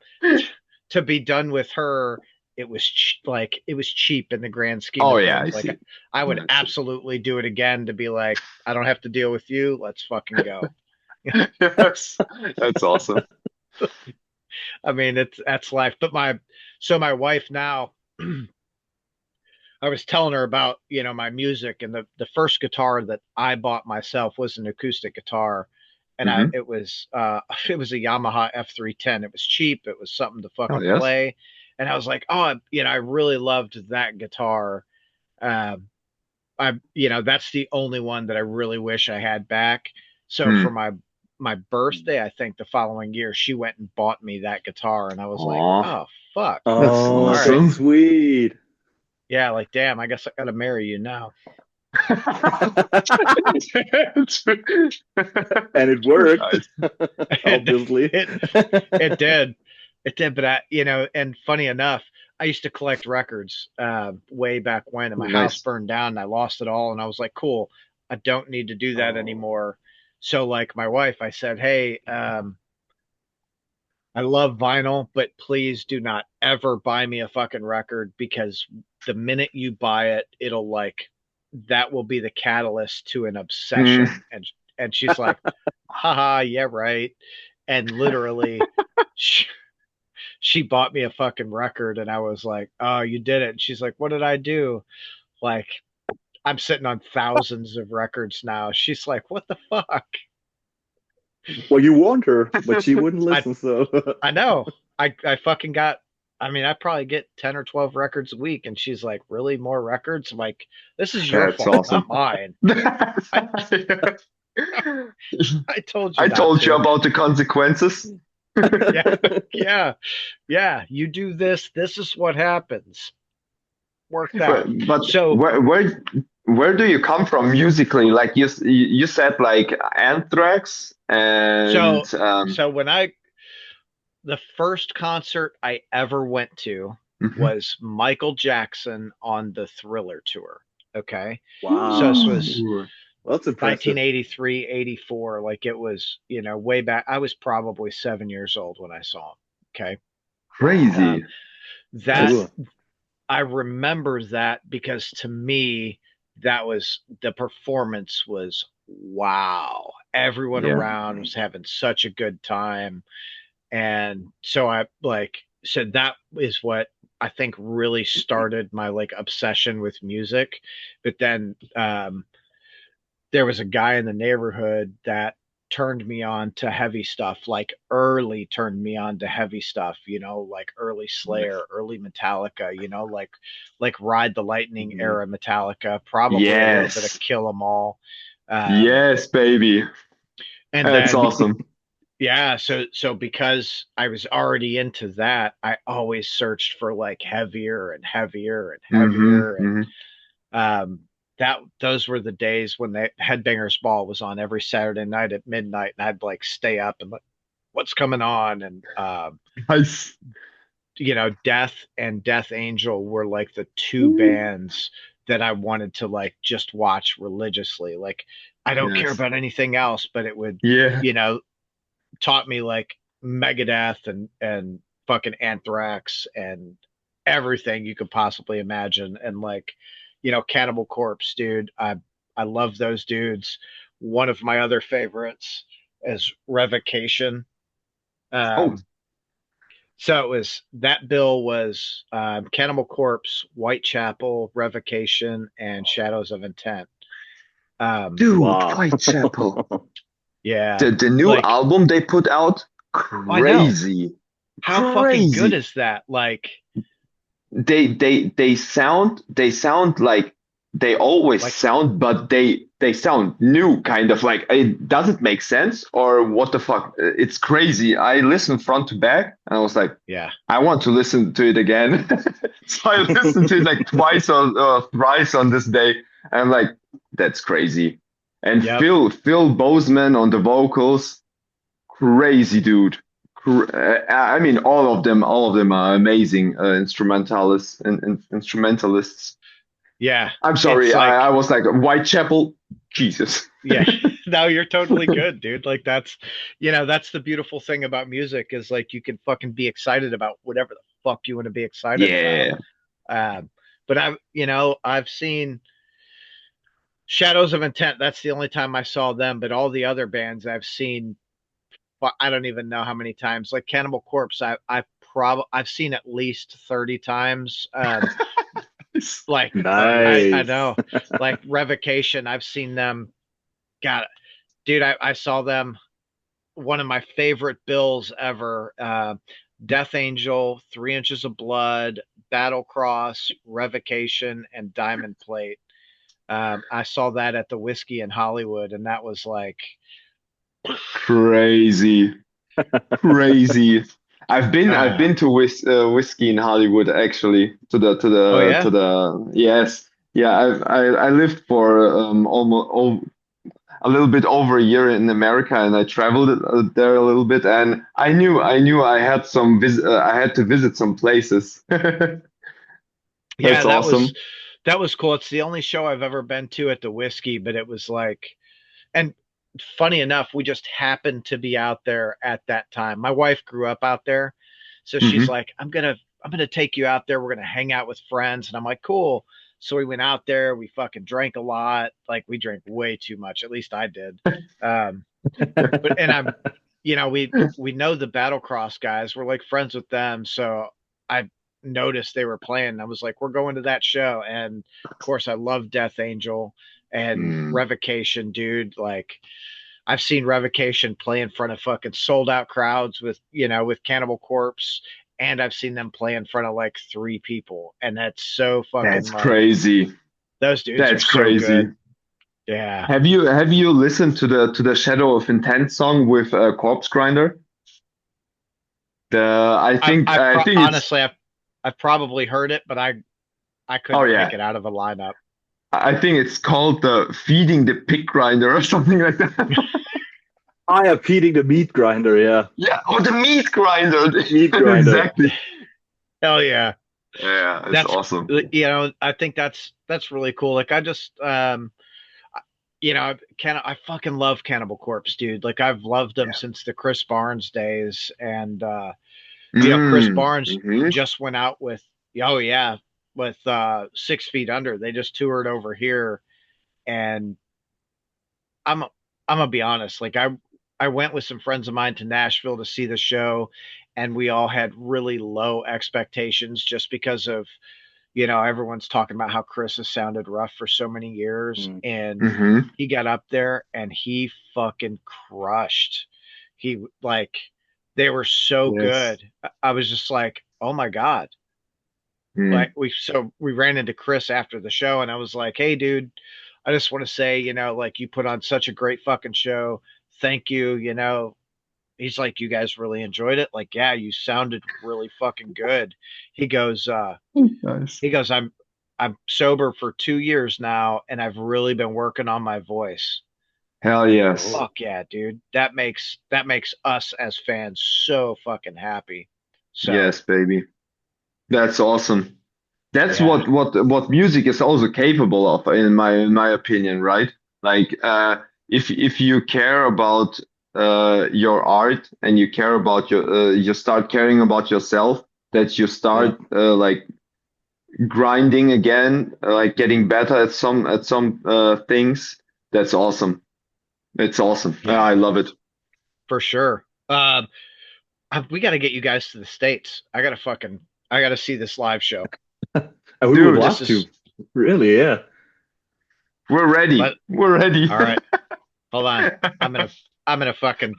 to be done with her, it was like it was cheap in the grand scheme Oh of yeah, I things. Like see. I would I see. absolutely do it again to be like, I don't have to deal with you. Let's fucking go. Yes, that's awesome. I mean, it's that's life. But my wife now, I was telling her about, my music, and the first guitar that I bought myself was an acoustic guitar. And Hmm. it was a Yamaha F310. It was cheap. It was something to Oh fucking yes. play. And I was like, oh, I really loved that guitar. Um, that's the only one that I really wish I had back. So for Hmm. my birthday, I think the following year, she went and bought me that guitar, and I was like, Aw, oh fuck, that's all Oh, right, that's awesome. sweet. yeah, like damn, I guess I gotta marry you now. And it worked, Nice. it obviously. it it did, but and funny enough, I used to collect records way back when, and my house Nice. burned down, and I lost it all, and I was like, cool, I don't need to do that Oh. anymore. So like my wife, I said, hey, I love vinyl, but please do not ever buy me a fucking record, because the minute you buy it, it'll like that will be the catalyst to an Mm. obsession. And she's like, haha, yeah, right. And literally she, she bought me a fucking record, and I was like, oh, you did it. And she's like, what did I do? Like, I'm sitting on thousands of records now. She's like, what the fuck? Well, you warned her, but she wouldn't I listen, so. I know. I fucking got. I mean, I probably get 10 or 12 records a week, and she's like, "Really, more records?" I'm like, "This is your That's fault, awesome. not mine." I I told you I not told you to. about the consequences. Yeah, yeah, yeah. You do this. This is what happens. Worked But out. but So where do you come from musically? Like you said like Anthrax so and so when I the first concert I ever went to mhm. was Michael Jackson on the Thriller tour. Okay. So this Wow. was Ooh, Well, that's impressive. 1983, 84. Like it was, way back. I was probably 7 years old when I saw him. Okay. Wow. crazy. That Cool. That's I remember that because to me, that was the performance was wow. Everyone yeah. around was having such a good time. And so I like said that is what I think really started my like obsession with music. But then there was a guy in the neighborhood that turned me on to heavy stuff, like early turned me on to heavy stuff, like early Slayer, Nice. early Metallica, like Ride the Lightning Mhm. era Metallica, probably a little bit of Yes. Kill 'Em All. Um, Yes, baby. and That's then awesome. yeah, so because I was already into that, I always searched for like heavier and heavier and Hmm. heavier, and Hmm. um, that those were the days when the Headbangers Ball was on every Saturday night at midnight, and I'd like stay up and like, what's coming on, and Nice. Death and Death Angel were like the two Ooh. bands that I wanted to like just watch religiously. Like I don't care Yes. about anything else, but it would, Yeah. you know, taught me like Megadeth and fucking Anthrax and everything you could possibly imagine, and like Cannibal Corpse, dude. I love those dudes. One of my other favorites is Revocation. Oh, Um, so it was that bill was Cannibal Corpse, Whitechapel, Revocation, and Shadows of Intent. Um, dude, Wow. Whitechapel. yeah, The new like album they put out, I know crazy. how fucking good Crazy. is that? Like They sound like they always like sound, but they sound new, kind of like it doesn't make sense or what the fuck. It's crazy. I listened front to back and I was like, yeah. I want to listen to it again. So I listened to it like twice or thrice on this day. And I'm like, that's crazy. And Yep. Phil Bozeman on the vocals, crazy dude, I mean, all of them are amazing instrumentalists and instrumentalists. Yeah, I'm it's sorry, I like, was like Whitechapel. Jesus. yeah, no, you're totally good, dude. Like that's, that's the beautiful thing about music is like you can fucking be excited about whatever the fuck you want to be excited about. Yeah. Um, but I've seen Shadows of Intent. That's the only time I saw them. But all the other bands I've seen, I don't even know how many times. Like Cannibal Corpse, I've seen at least 30 times. Like I Nice. know, like Revocation, I've seen them. God, dude, I saw them. One of my favorite bills ever. Death Angel, 3 Inches of Blood, Battle Cross, Revocation, and Diamond Plate. I saw that at the Whiskey in Hollywood, and that was like, Crazy. Crazy. I've uh, been to whiskey in Hollywood actually oh to yeah, the yes. Yeah, I lived for almost a little bit over a year in America, and I traveled there a little bit, and I knew I had I had to visit some places. yeah, That's awesome. that was cool. It's the only show I've ever been to at the Whiskey, but it was like, and funny enough, we just happened to be out there at that time. My wife grew up out there, so she's Hmm. like, I'm gonna take you out there. We're gonna hang out with friends, and I'm like, cool. So we went out there. We fucking drank a lot. Like we drank way too much. At least I did. Um, but and I'm, we know the Battlecross guys. We're like friends with them. So I noticed they were playing. I was like, we're going to that show. And of course, I love Death Angel and Mm. Revocation, dude. Like I've seen Revocation play in front of fucking sold out crowds with Cannibal Corpse, and I've seen them play in front of like 3 people, and that's so fucking That's like crazy. those dudes are That's so crazy. good. Yeah, Have you listened to the Shadow of Intent song with Corpse Grinder? The I think it's honestly I've probably heard it, but I oh couldn't pick yeah, it out of a lineup. I think it's called the Feeding the Pig Grinder or something like that. I am feeding the meat grinder. Yeah, Yeah, oh, the meat grinder. meat grinder. Exactly. Hell yeah, Yeah, it's that's awesome. I think that's really cool. Like I just I fucking love Cannibal Corpse, dude. Like I've loved them Yeah. since the Chris Barnes days, and Chris Mm. Barnes Hmm. just went out with, oh yeah, with 6 Feet Under. They just toured over here, and I'm I'm gonna be honest. Like I went with some friends of mine to Nashville to see the show, and we all had really low expectations just because of everyone's talking about how Chris has sounded rough for so many years, Mm. and Hmm. he got up there and he fucking crushed. He like they were so Yes. good. I was just like, oh my God. Like Mm. we ran into Chris after the show, and I was like, hey dude, I just want to say, like you put on such a great fucking show. Thank you. He's like, you guys really enjoyed it? Like, yeah, you sounded really fucking good. He goes, uh, Nice. he goes, I'm sober for 2 years now, and I've really been working on my voice. Hell Like, yes. fuck yeah, dude. That makes us as fans so fucking happy. So Yes, baby. That's awesome. That's yeah, what music is also capable of, in my opinion, right? Like if you care about your art and you care about you start caring about yourself, that you Yeah. start like grinding again, like getting better at some things. That's awesome. It's awesome. yeah, I love it. for sure. We got to get you guys to the States. I gotta see this live show. We would Dude, This love to. is Really, yeah. we're ready. let. We're ready. All right, hold on. I'm gonna fucking.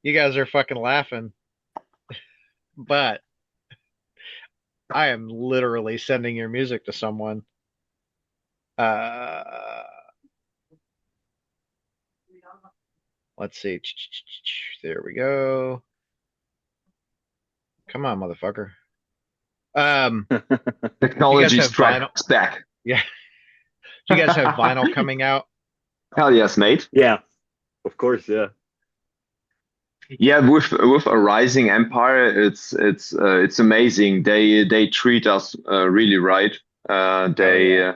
You guys are fucking laughing, but I am literally sending your music to someone. Uh, let's see. There we go. Come on, motherfucker. Do you guys Technology have vinyl? strikes back. Yeah. Do you guys have vinyl coming out? Hell yes, mate. Yeah. Of course, yeah. Yeah, with a rising empire, it's amazing. They treat us really right. Oh yeah.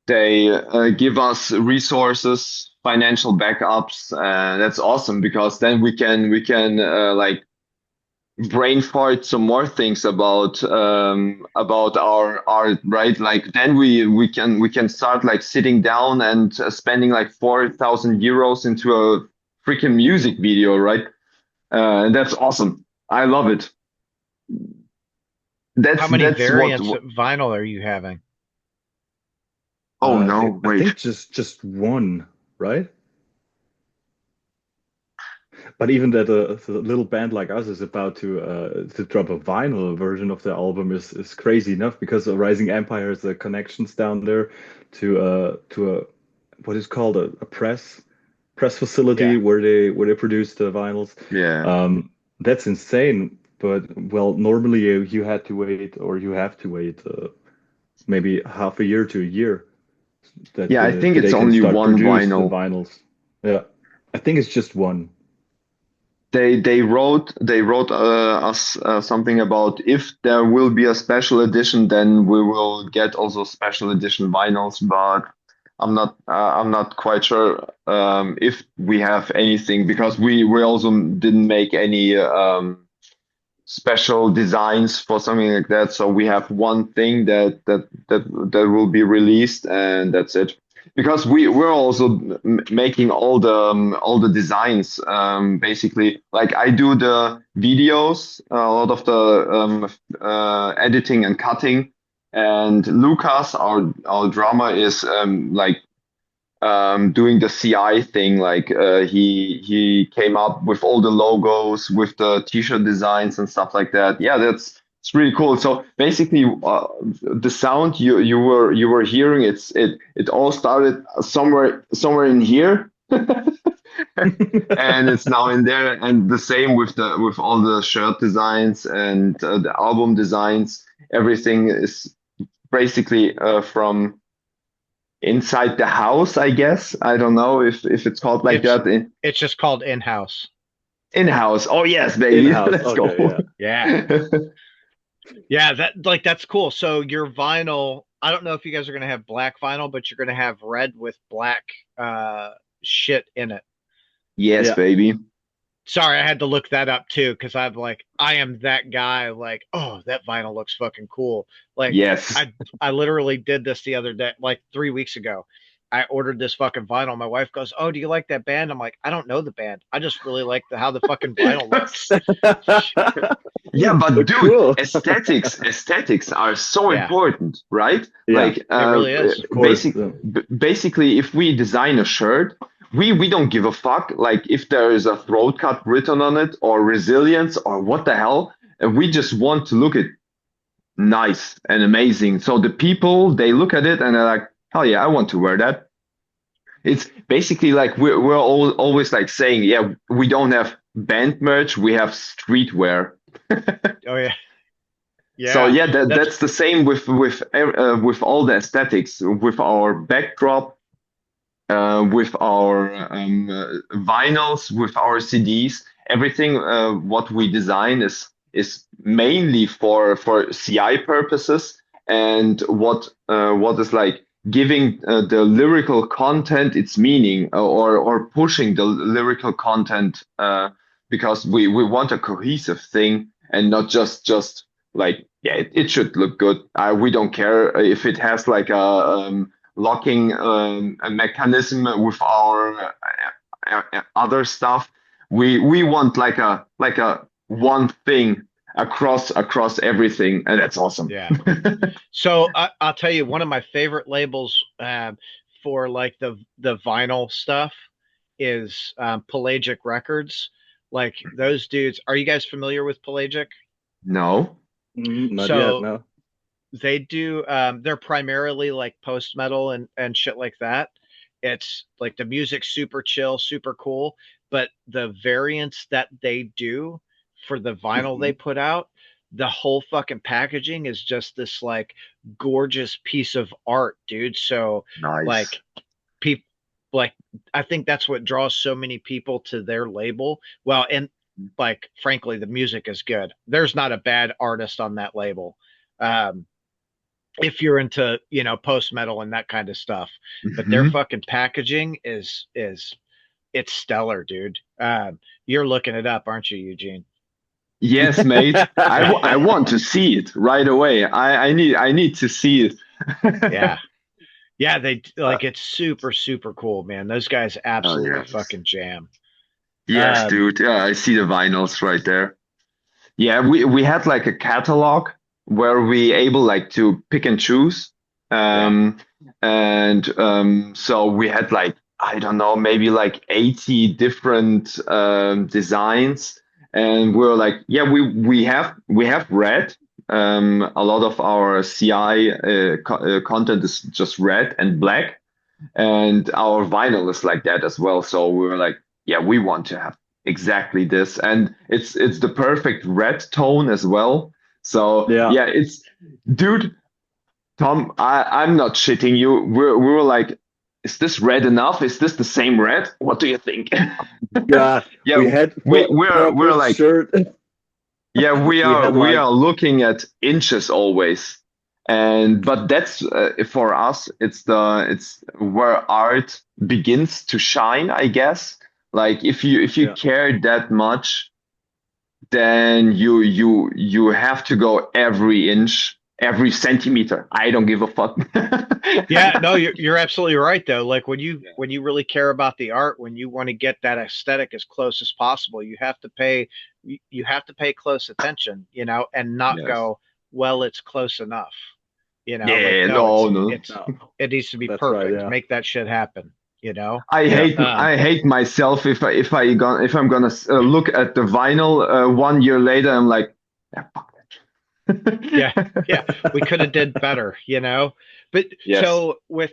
They give us resources, financial backups, and that's awesome because then we can like brain fart some more things about our art, right? Like then we can start like sitting down and spending like 4,000 euros into a freaking music video, right? And that's awesome. I love it. How That's many that's what. variants of vinyl are you having? Oh no, I think wait. just one, right? But even that a little band like us is about to drop a vinyl version of the album is crazy enough because Rising Empire has the connections down there to a what is called a press Yeah. facility where they produce the vinyls. Yeah. That's insane. But well, normally you had to wait or you have to wait maybe half a year to a year Yeah, I think that it's they can only start one produce the vinyl. vinyls. Yeah, I think it's just one. They wrote us something about if there will be a special edition, then we will get also special edition vinyls. But I'm not quite sure if we have anything because we also didn't make any special designs for something like that. So we have one thing that will be released, and that's it. Because we're also making all the designs. Basically, like I do the videos, a lot of the editing and cutting, and Lucas, our drummer, is like doing the CI thing. Like he came up with all the logos, with the t-shirt designs and stuff like that. Yeah, that's it's really cool. So basically, the sound you were hearing, it all started somewhere in here. And it's now in there, and the same with all the shirt designs and the album designs. Everything is basically from inside the house, I guess. I don't know if it's called like It's that it's just called in-house. in house. Oh yes, baby, In-house. let's go. Okay, yeah. Yeah. Yeah, that's cool. So your vinyl, I don't know if you guys are gonna have black vinyl, but you're gonna have red with black uh shit in it. Yes, Yeah. baby. Sorry, I had to look that up too, because I'm like, I am that guy, like, oh, that vinyl looks fucking cool. Like Yes. I literally did this the other day, like 3 weeks ago. I ordered this fucking vinyl. My wife goes, "Oh, do you like that band?" I'm like, "I don't know the band. I just really like how the fucking vinyl looks." Yeah, but dude, Cool. aesthetics are so Yeah, important, right? Yeah, Like, it really is. of course. basically, if we design a shirt, we don't give a fuck. Like, if there is a throat cut written on it, or resilience, or what the hell, and we just want to look at nice and amazing. So the people they look at it and they're like, hell yeah, I want to wear that. It's basically like we're always like saying, yeah, we don't have band merch, we have streetwear. Oh yeah, So yeah. yeah, That's that's the same with all the aesthetics, with our backdrop, with our vinyls, with our CDs. Everything what we design is mainly for CI purposes, and what is like giving the lyrical content its meaning, or pushing the lyrical content, because we want a cohesive thing and not just like, yeah, it should look good. We don't care if it has like locking a mechanism with our other stuff. We want like a one thing across everything, and that's awesome. yeah. So I'll tell you, one of my favorite labels for like the vinyl stuff is Pelagic Records. Like those dudes. Are you guys familiar with Pelagic? No. Not yet, So no. they do. They're primarily like post metal and shit like that. It's like the music's super chill, super cool, but the variants that they do for the vinyl they Mhm. put out, the whole fucking packaging is just this like gorgeous piece of art, dude. So Nice. like people like I think that's what draws so many people to their label. Well, and like frankly, the music is good. There's not a bad artist on that label. Um, if you're into, post metal and that kind of stuff, but their Hmm. fucking packaging is it's stellar, dude. You're looking it up, aren't you, Eugene? Yes, mate. I want to see it right away. I need to see it. Yeah. Yeah, they Uh, like it's super, super cool, man. Those guys oh absolutely yes. fucking jam. Yes, Um, dude. Yeah, I see the vinyls right there. Yeah, we had like a catalog where we able like to pick and choose. yeah. Um, and so we had like, I don't know, maybe like 80 different designs. And we are like, yeah, we have red. A lot of our CI content is just red and black, and our vinyl is like that as well. So we were like, yeah, we want to have exactly this, and it's the perfect red tone as well. So Yeah, yeah, it's dude, Tom, I'm not shitting you. We were like, is this red enough? Is this the same red? What do you think? yeah. We Yeah, had we for we're our we're first like, shirt, yeah, we we are had we like are looking at inches always. And but that's for us, it's where art begins to shine, I guess. Like if you yeah, care that much, then you have to go every inch, every centimeter. I don't give a fuck. Yeah, no, you're absolutely right though. Like when you Yeah. when you really care about the art, when you want to get that aesthetic as close as possible, you have to pay close attention, and not Yes. go, well, it's close enough. Like Yeah, no, no, no. it needs to be that's right. perfect. Yeah, Make that shit happen, you know? I yeah, hate Um, I hate myself if I'm gonna look at the vinyl 1 year later. I'm like, yeah, fuck yeah, yeah, that. we could have did better. But Yes. so with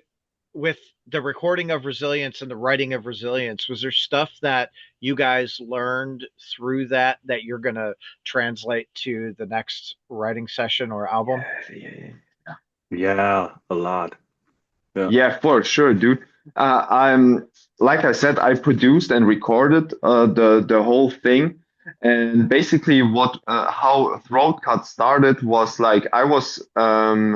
the recording of Resilience and the writing of Resilience, was there stuff that you guys learned through that you're gonna translate to the next writing session or album? Yeah, yeah, yeah. yeah. A lot. Yeah, Yeah, for sure, dude. I'm like I said, I produced and recorded the whole thing, and basically what how Throatcut started was like I was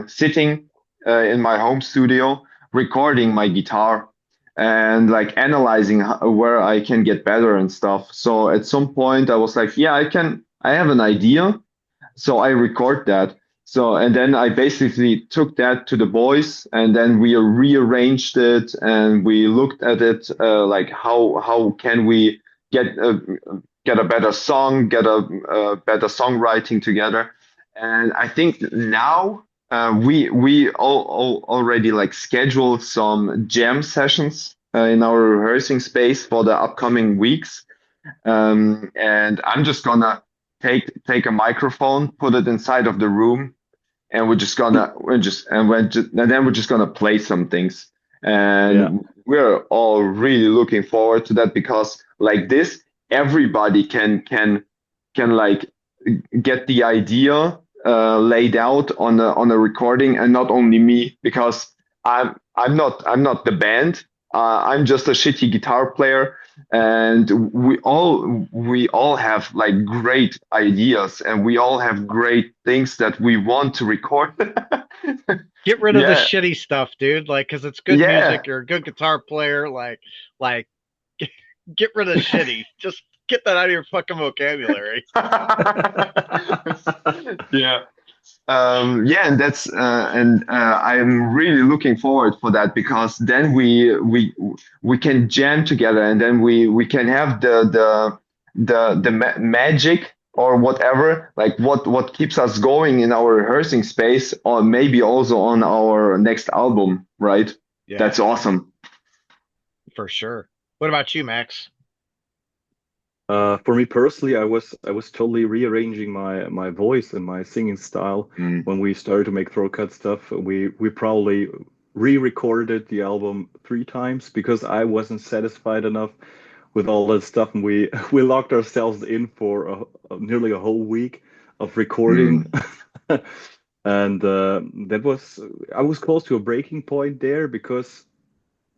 sitting in my home studio recording my guitar and like analyzing where I can get better and stuff. So at some point I was like, yeah, I have an idea, so I record that. So, and then I basically took that to the boys, and then we rearranged it, and we looked at it like how can we get get a better song, get a better songwriting together. And I think now we already like scheduled some jam sessions in our rehearsing space for the upcoming weeks. And I'm just gonna take a microphone, put it inside of the room, and then we're just gonna play some things. yeah, And we're all really looking forward to that because like this, everybody can like get the idea laid out on a recording, and not only me because I'm not the band. I'm just a shitty guitar player, and we all have like great ideas, and we all have great things that we want to record. Get rid of the Yeah, shitty stuff, dude. Like, because it's good yeah. music. You're a good guitar player. Like, get rid of shitty. Just get that out of your fucking vocabulary. Yeah. Yeah, and I'm really looking forward for that because then we can jam together, and then we can have the magic or whatever, like what keeps us going in our rehearsing space, or maybe also on our next album, right? Yeah, That's awesome. for sure. What about you, Max? For me personally, I was totally rearranging my voice and my singing style Mm. when we started to make Throatcut stuff. We probably re-recorded the album 3 times because I wasn't satisfied enough with all that stuff, and we we locked ourselves in for nearly a whole week of recording. Mm. And that was I was close to a breaking point there because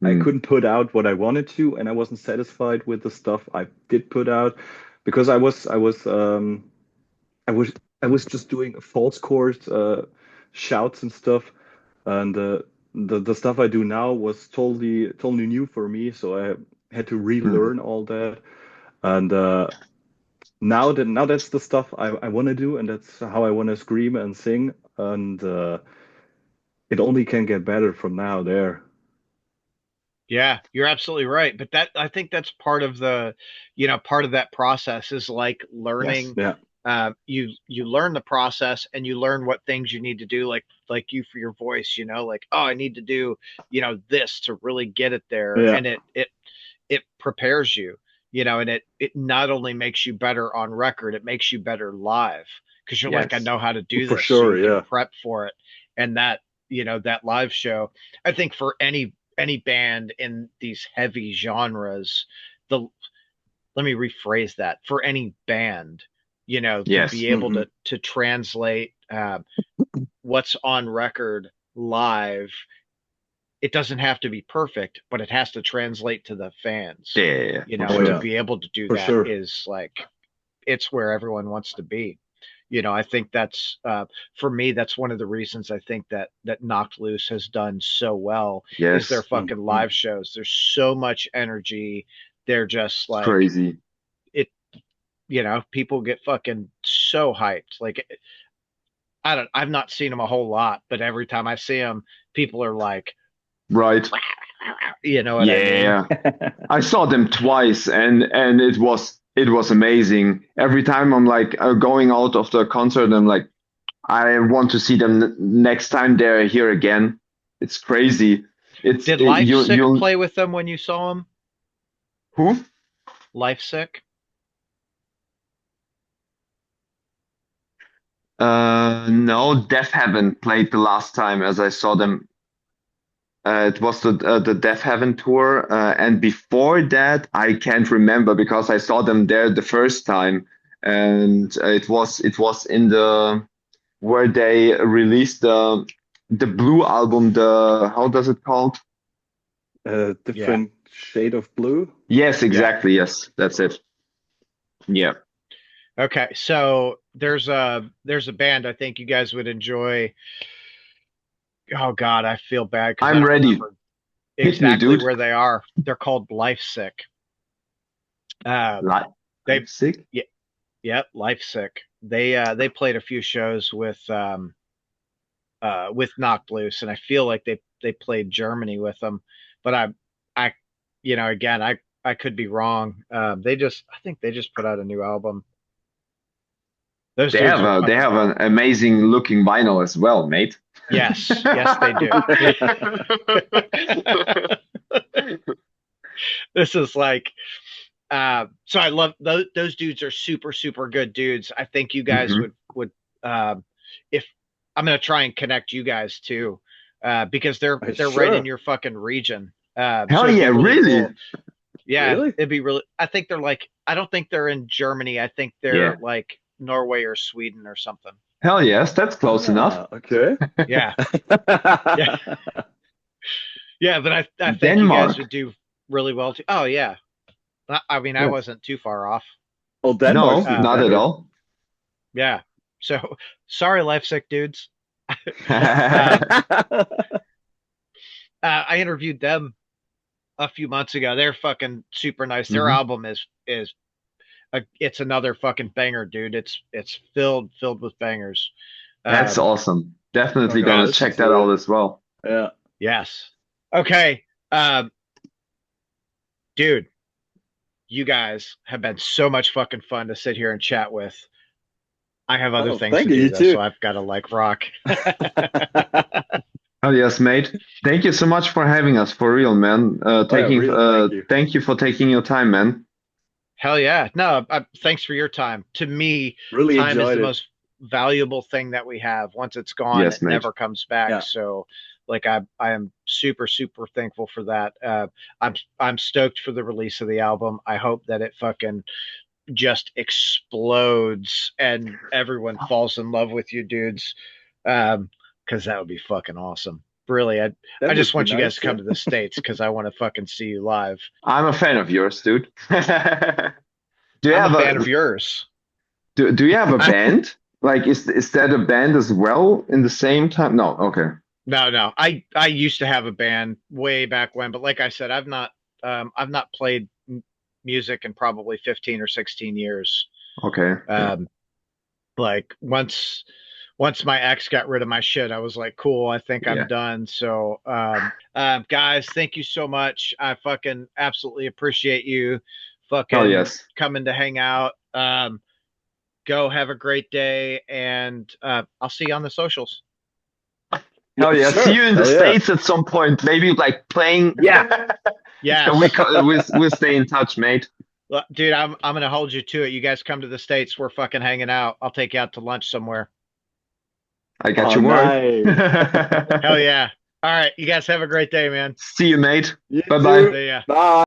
I Mm. couldn't put out what I wanted to, and I wasn't satisfied with the stuff I did put out because I was I was just doing false chords, shouts and stuff, and the stuff I do now was totally new for me. So I had to Mm. relearn all that, and now that's the stuff I want to do, and that's how I want to scream and sing, and it only can get better from now there. Yeah, you're absolutely right. But that I think that's part of the, part of that process is like Yes, learning. yeah, You learn the process and you learn what things you need to do, like you for your voice. Like, oh, I need to do this to really get it there, yeah, and it prepares you. And it not only makes you better on record, it makes you better live because you're like, I yes, know how to do for this, so sure, you can yeah, prep for it, and that live show. I think for any band in these heavy genres, the let me rephrase that, for any band, to Yes. be able hmm to translate what's on record live. It doesn't have to be perfect, but it has to translate to the fans. Yeah, for Oh To sure. yeah, be able to do for that sure. is like, it's where everyone wants to be. I think that's for me, that's one of the reasons I think that Knocked Loose has done so well is their Yes. fucking hmm live shows. There's so much energy. They're just It's like crazy. it, people get fucking so hyped. Like, I've not seen them a whole lot, but every time I see them, people are like, Right. you know what I mean? Yeah. I saw them twice, and it was amazing. Every time I'm like going out of the concert, I'm like, I want to see them next time they're here again. It's crazy. Did Life You'll play with them when you saw them? who? Life No, Death Heaven played the last time as I saw them. It was the Death Heaven tour, and before that I can't remember because I saw them there the first time, and it was in the where they released the Blue album. The how does it called? Yeah, Different shade of blue. Yes, yeah. exactly. Yes, that's it. Yeah, Okay, so there's a band I think you guys would enjoy. Oh God, I feel bad because I I'm don't ready. remember Hit me, exactly dude. where they are. They're called Life Sick. Live They sick. yeah, yeah, Life Sick. They played a few shows with Knocked Loose, and I feel like they played Germany with them, but I again, I could be wrong. I think they just put out a new album. Those dudes are They fucking have an dope. amazing looking vinyl as well, mate. Yes, they do. This is like, so I love those dudes are super super good dudes. I think you guys Hmm. would if I'm gonna try and connect you guys too, because they're right in Sure. your fucking region. So Hell it'd yeah, be really really? cool. Yeah, Really? it'd be really. I think they're like. I don't think they're in Germany. I think they're Yeah. like Norway or Sweden or something. Hell yes, that's close enough. Okay. Yeah, yeah, yeah. But I think you guys Denmark. would do really well too. Oh yeah. I mean, I Yeah. wasn't too far off. Oh, Denmark's No, even Um, not at better. all. yeah. So sorry, life sick dudes. Um, I interviewed them a few months ago. They're fucking super nice. Their Hmm. album it's another fucking banger, dude. It's filled with bangers. That's Um, awesome. Definitely Gotta gonna uh, listen check that to out it. as well. Yeah. yes. Okay. Dude, you guys have been so much fucking fun to sit here and chat with. I have other Oh, things thank to you. do You though, so too. I've got to like rock. Oh yes, mate. Thank you so much for having us for real, man. Oh yeah, really. Thank you. Thank you for taking your time, man. Hell yeah. No, thanks for your time. To me, Really time is enjoyed the it. most valuable thing that we have. Once it's gone, Yes, it mate. never comes back. Yeah. So, like, I am super, super thankful for that. I'm stoked for the release of the album. I hope that it fucking just explodes and everyone falls in love with you dudes. Because that would be fucking awesome. Really, That I would just be want you guys nice, to come yeah. to the States because I want to fucking see you live. I'm a fan of yours, dude. Do you I'm a have fan a of yours. do you have a band? Like, is that a band as well in the same time? No, okay, No. I used to have a band way back when, but like I said, I've not played music in probably 15 or 16 years. okay, yeah, Um, like once my ex got rid of my shit, I was like, cool, I think I'm yeah. done. So, guys, thank you so much. I fucking absolutely appreciate you Hell fucking yes, coming to hang out. Go have a great day, and I'll see you on the socials. hell Yes, yeah. See sir. you in the Hell yeah. States at some point. Maybe like playing. Yeah. Yeah, Yes. we'll stay in touch, mate. Dude, I'm gonna hold you to it. You guys come to the States, we're fucking hanging out. I'll take you out to lunch somewhere. I got Oh, your word. nice. Hell yeah. All right, you guys have a great day, man. See you, mate. You Bye bye. too. See ya. Bye.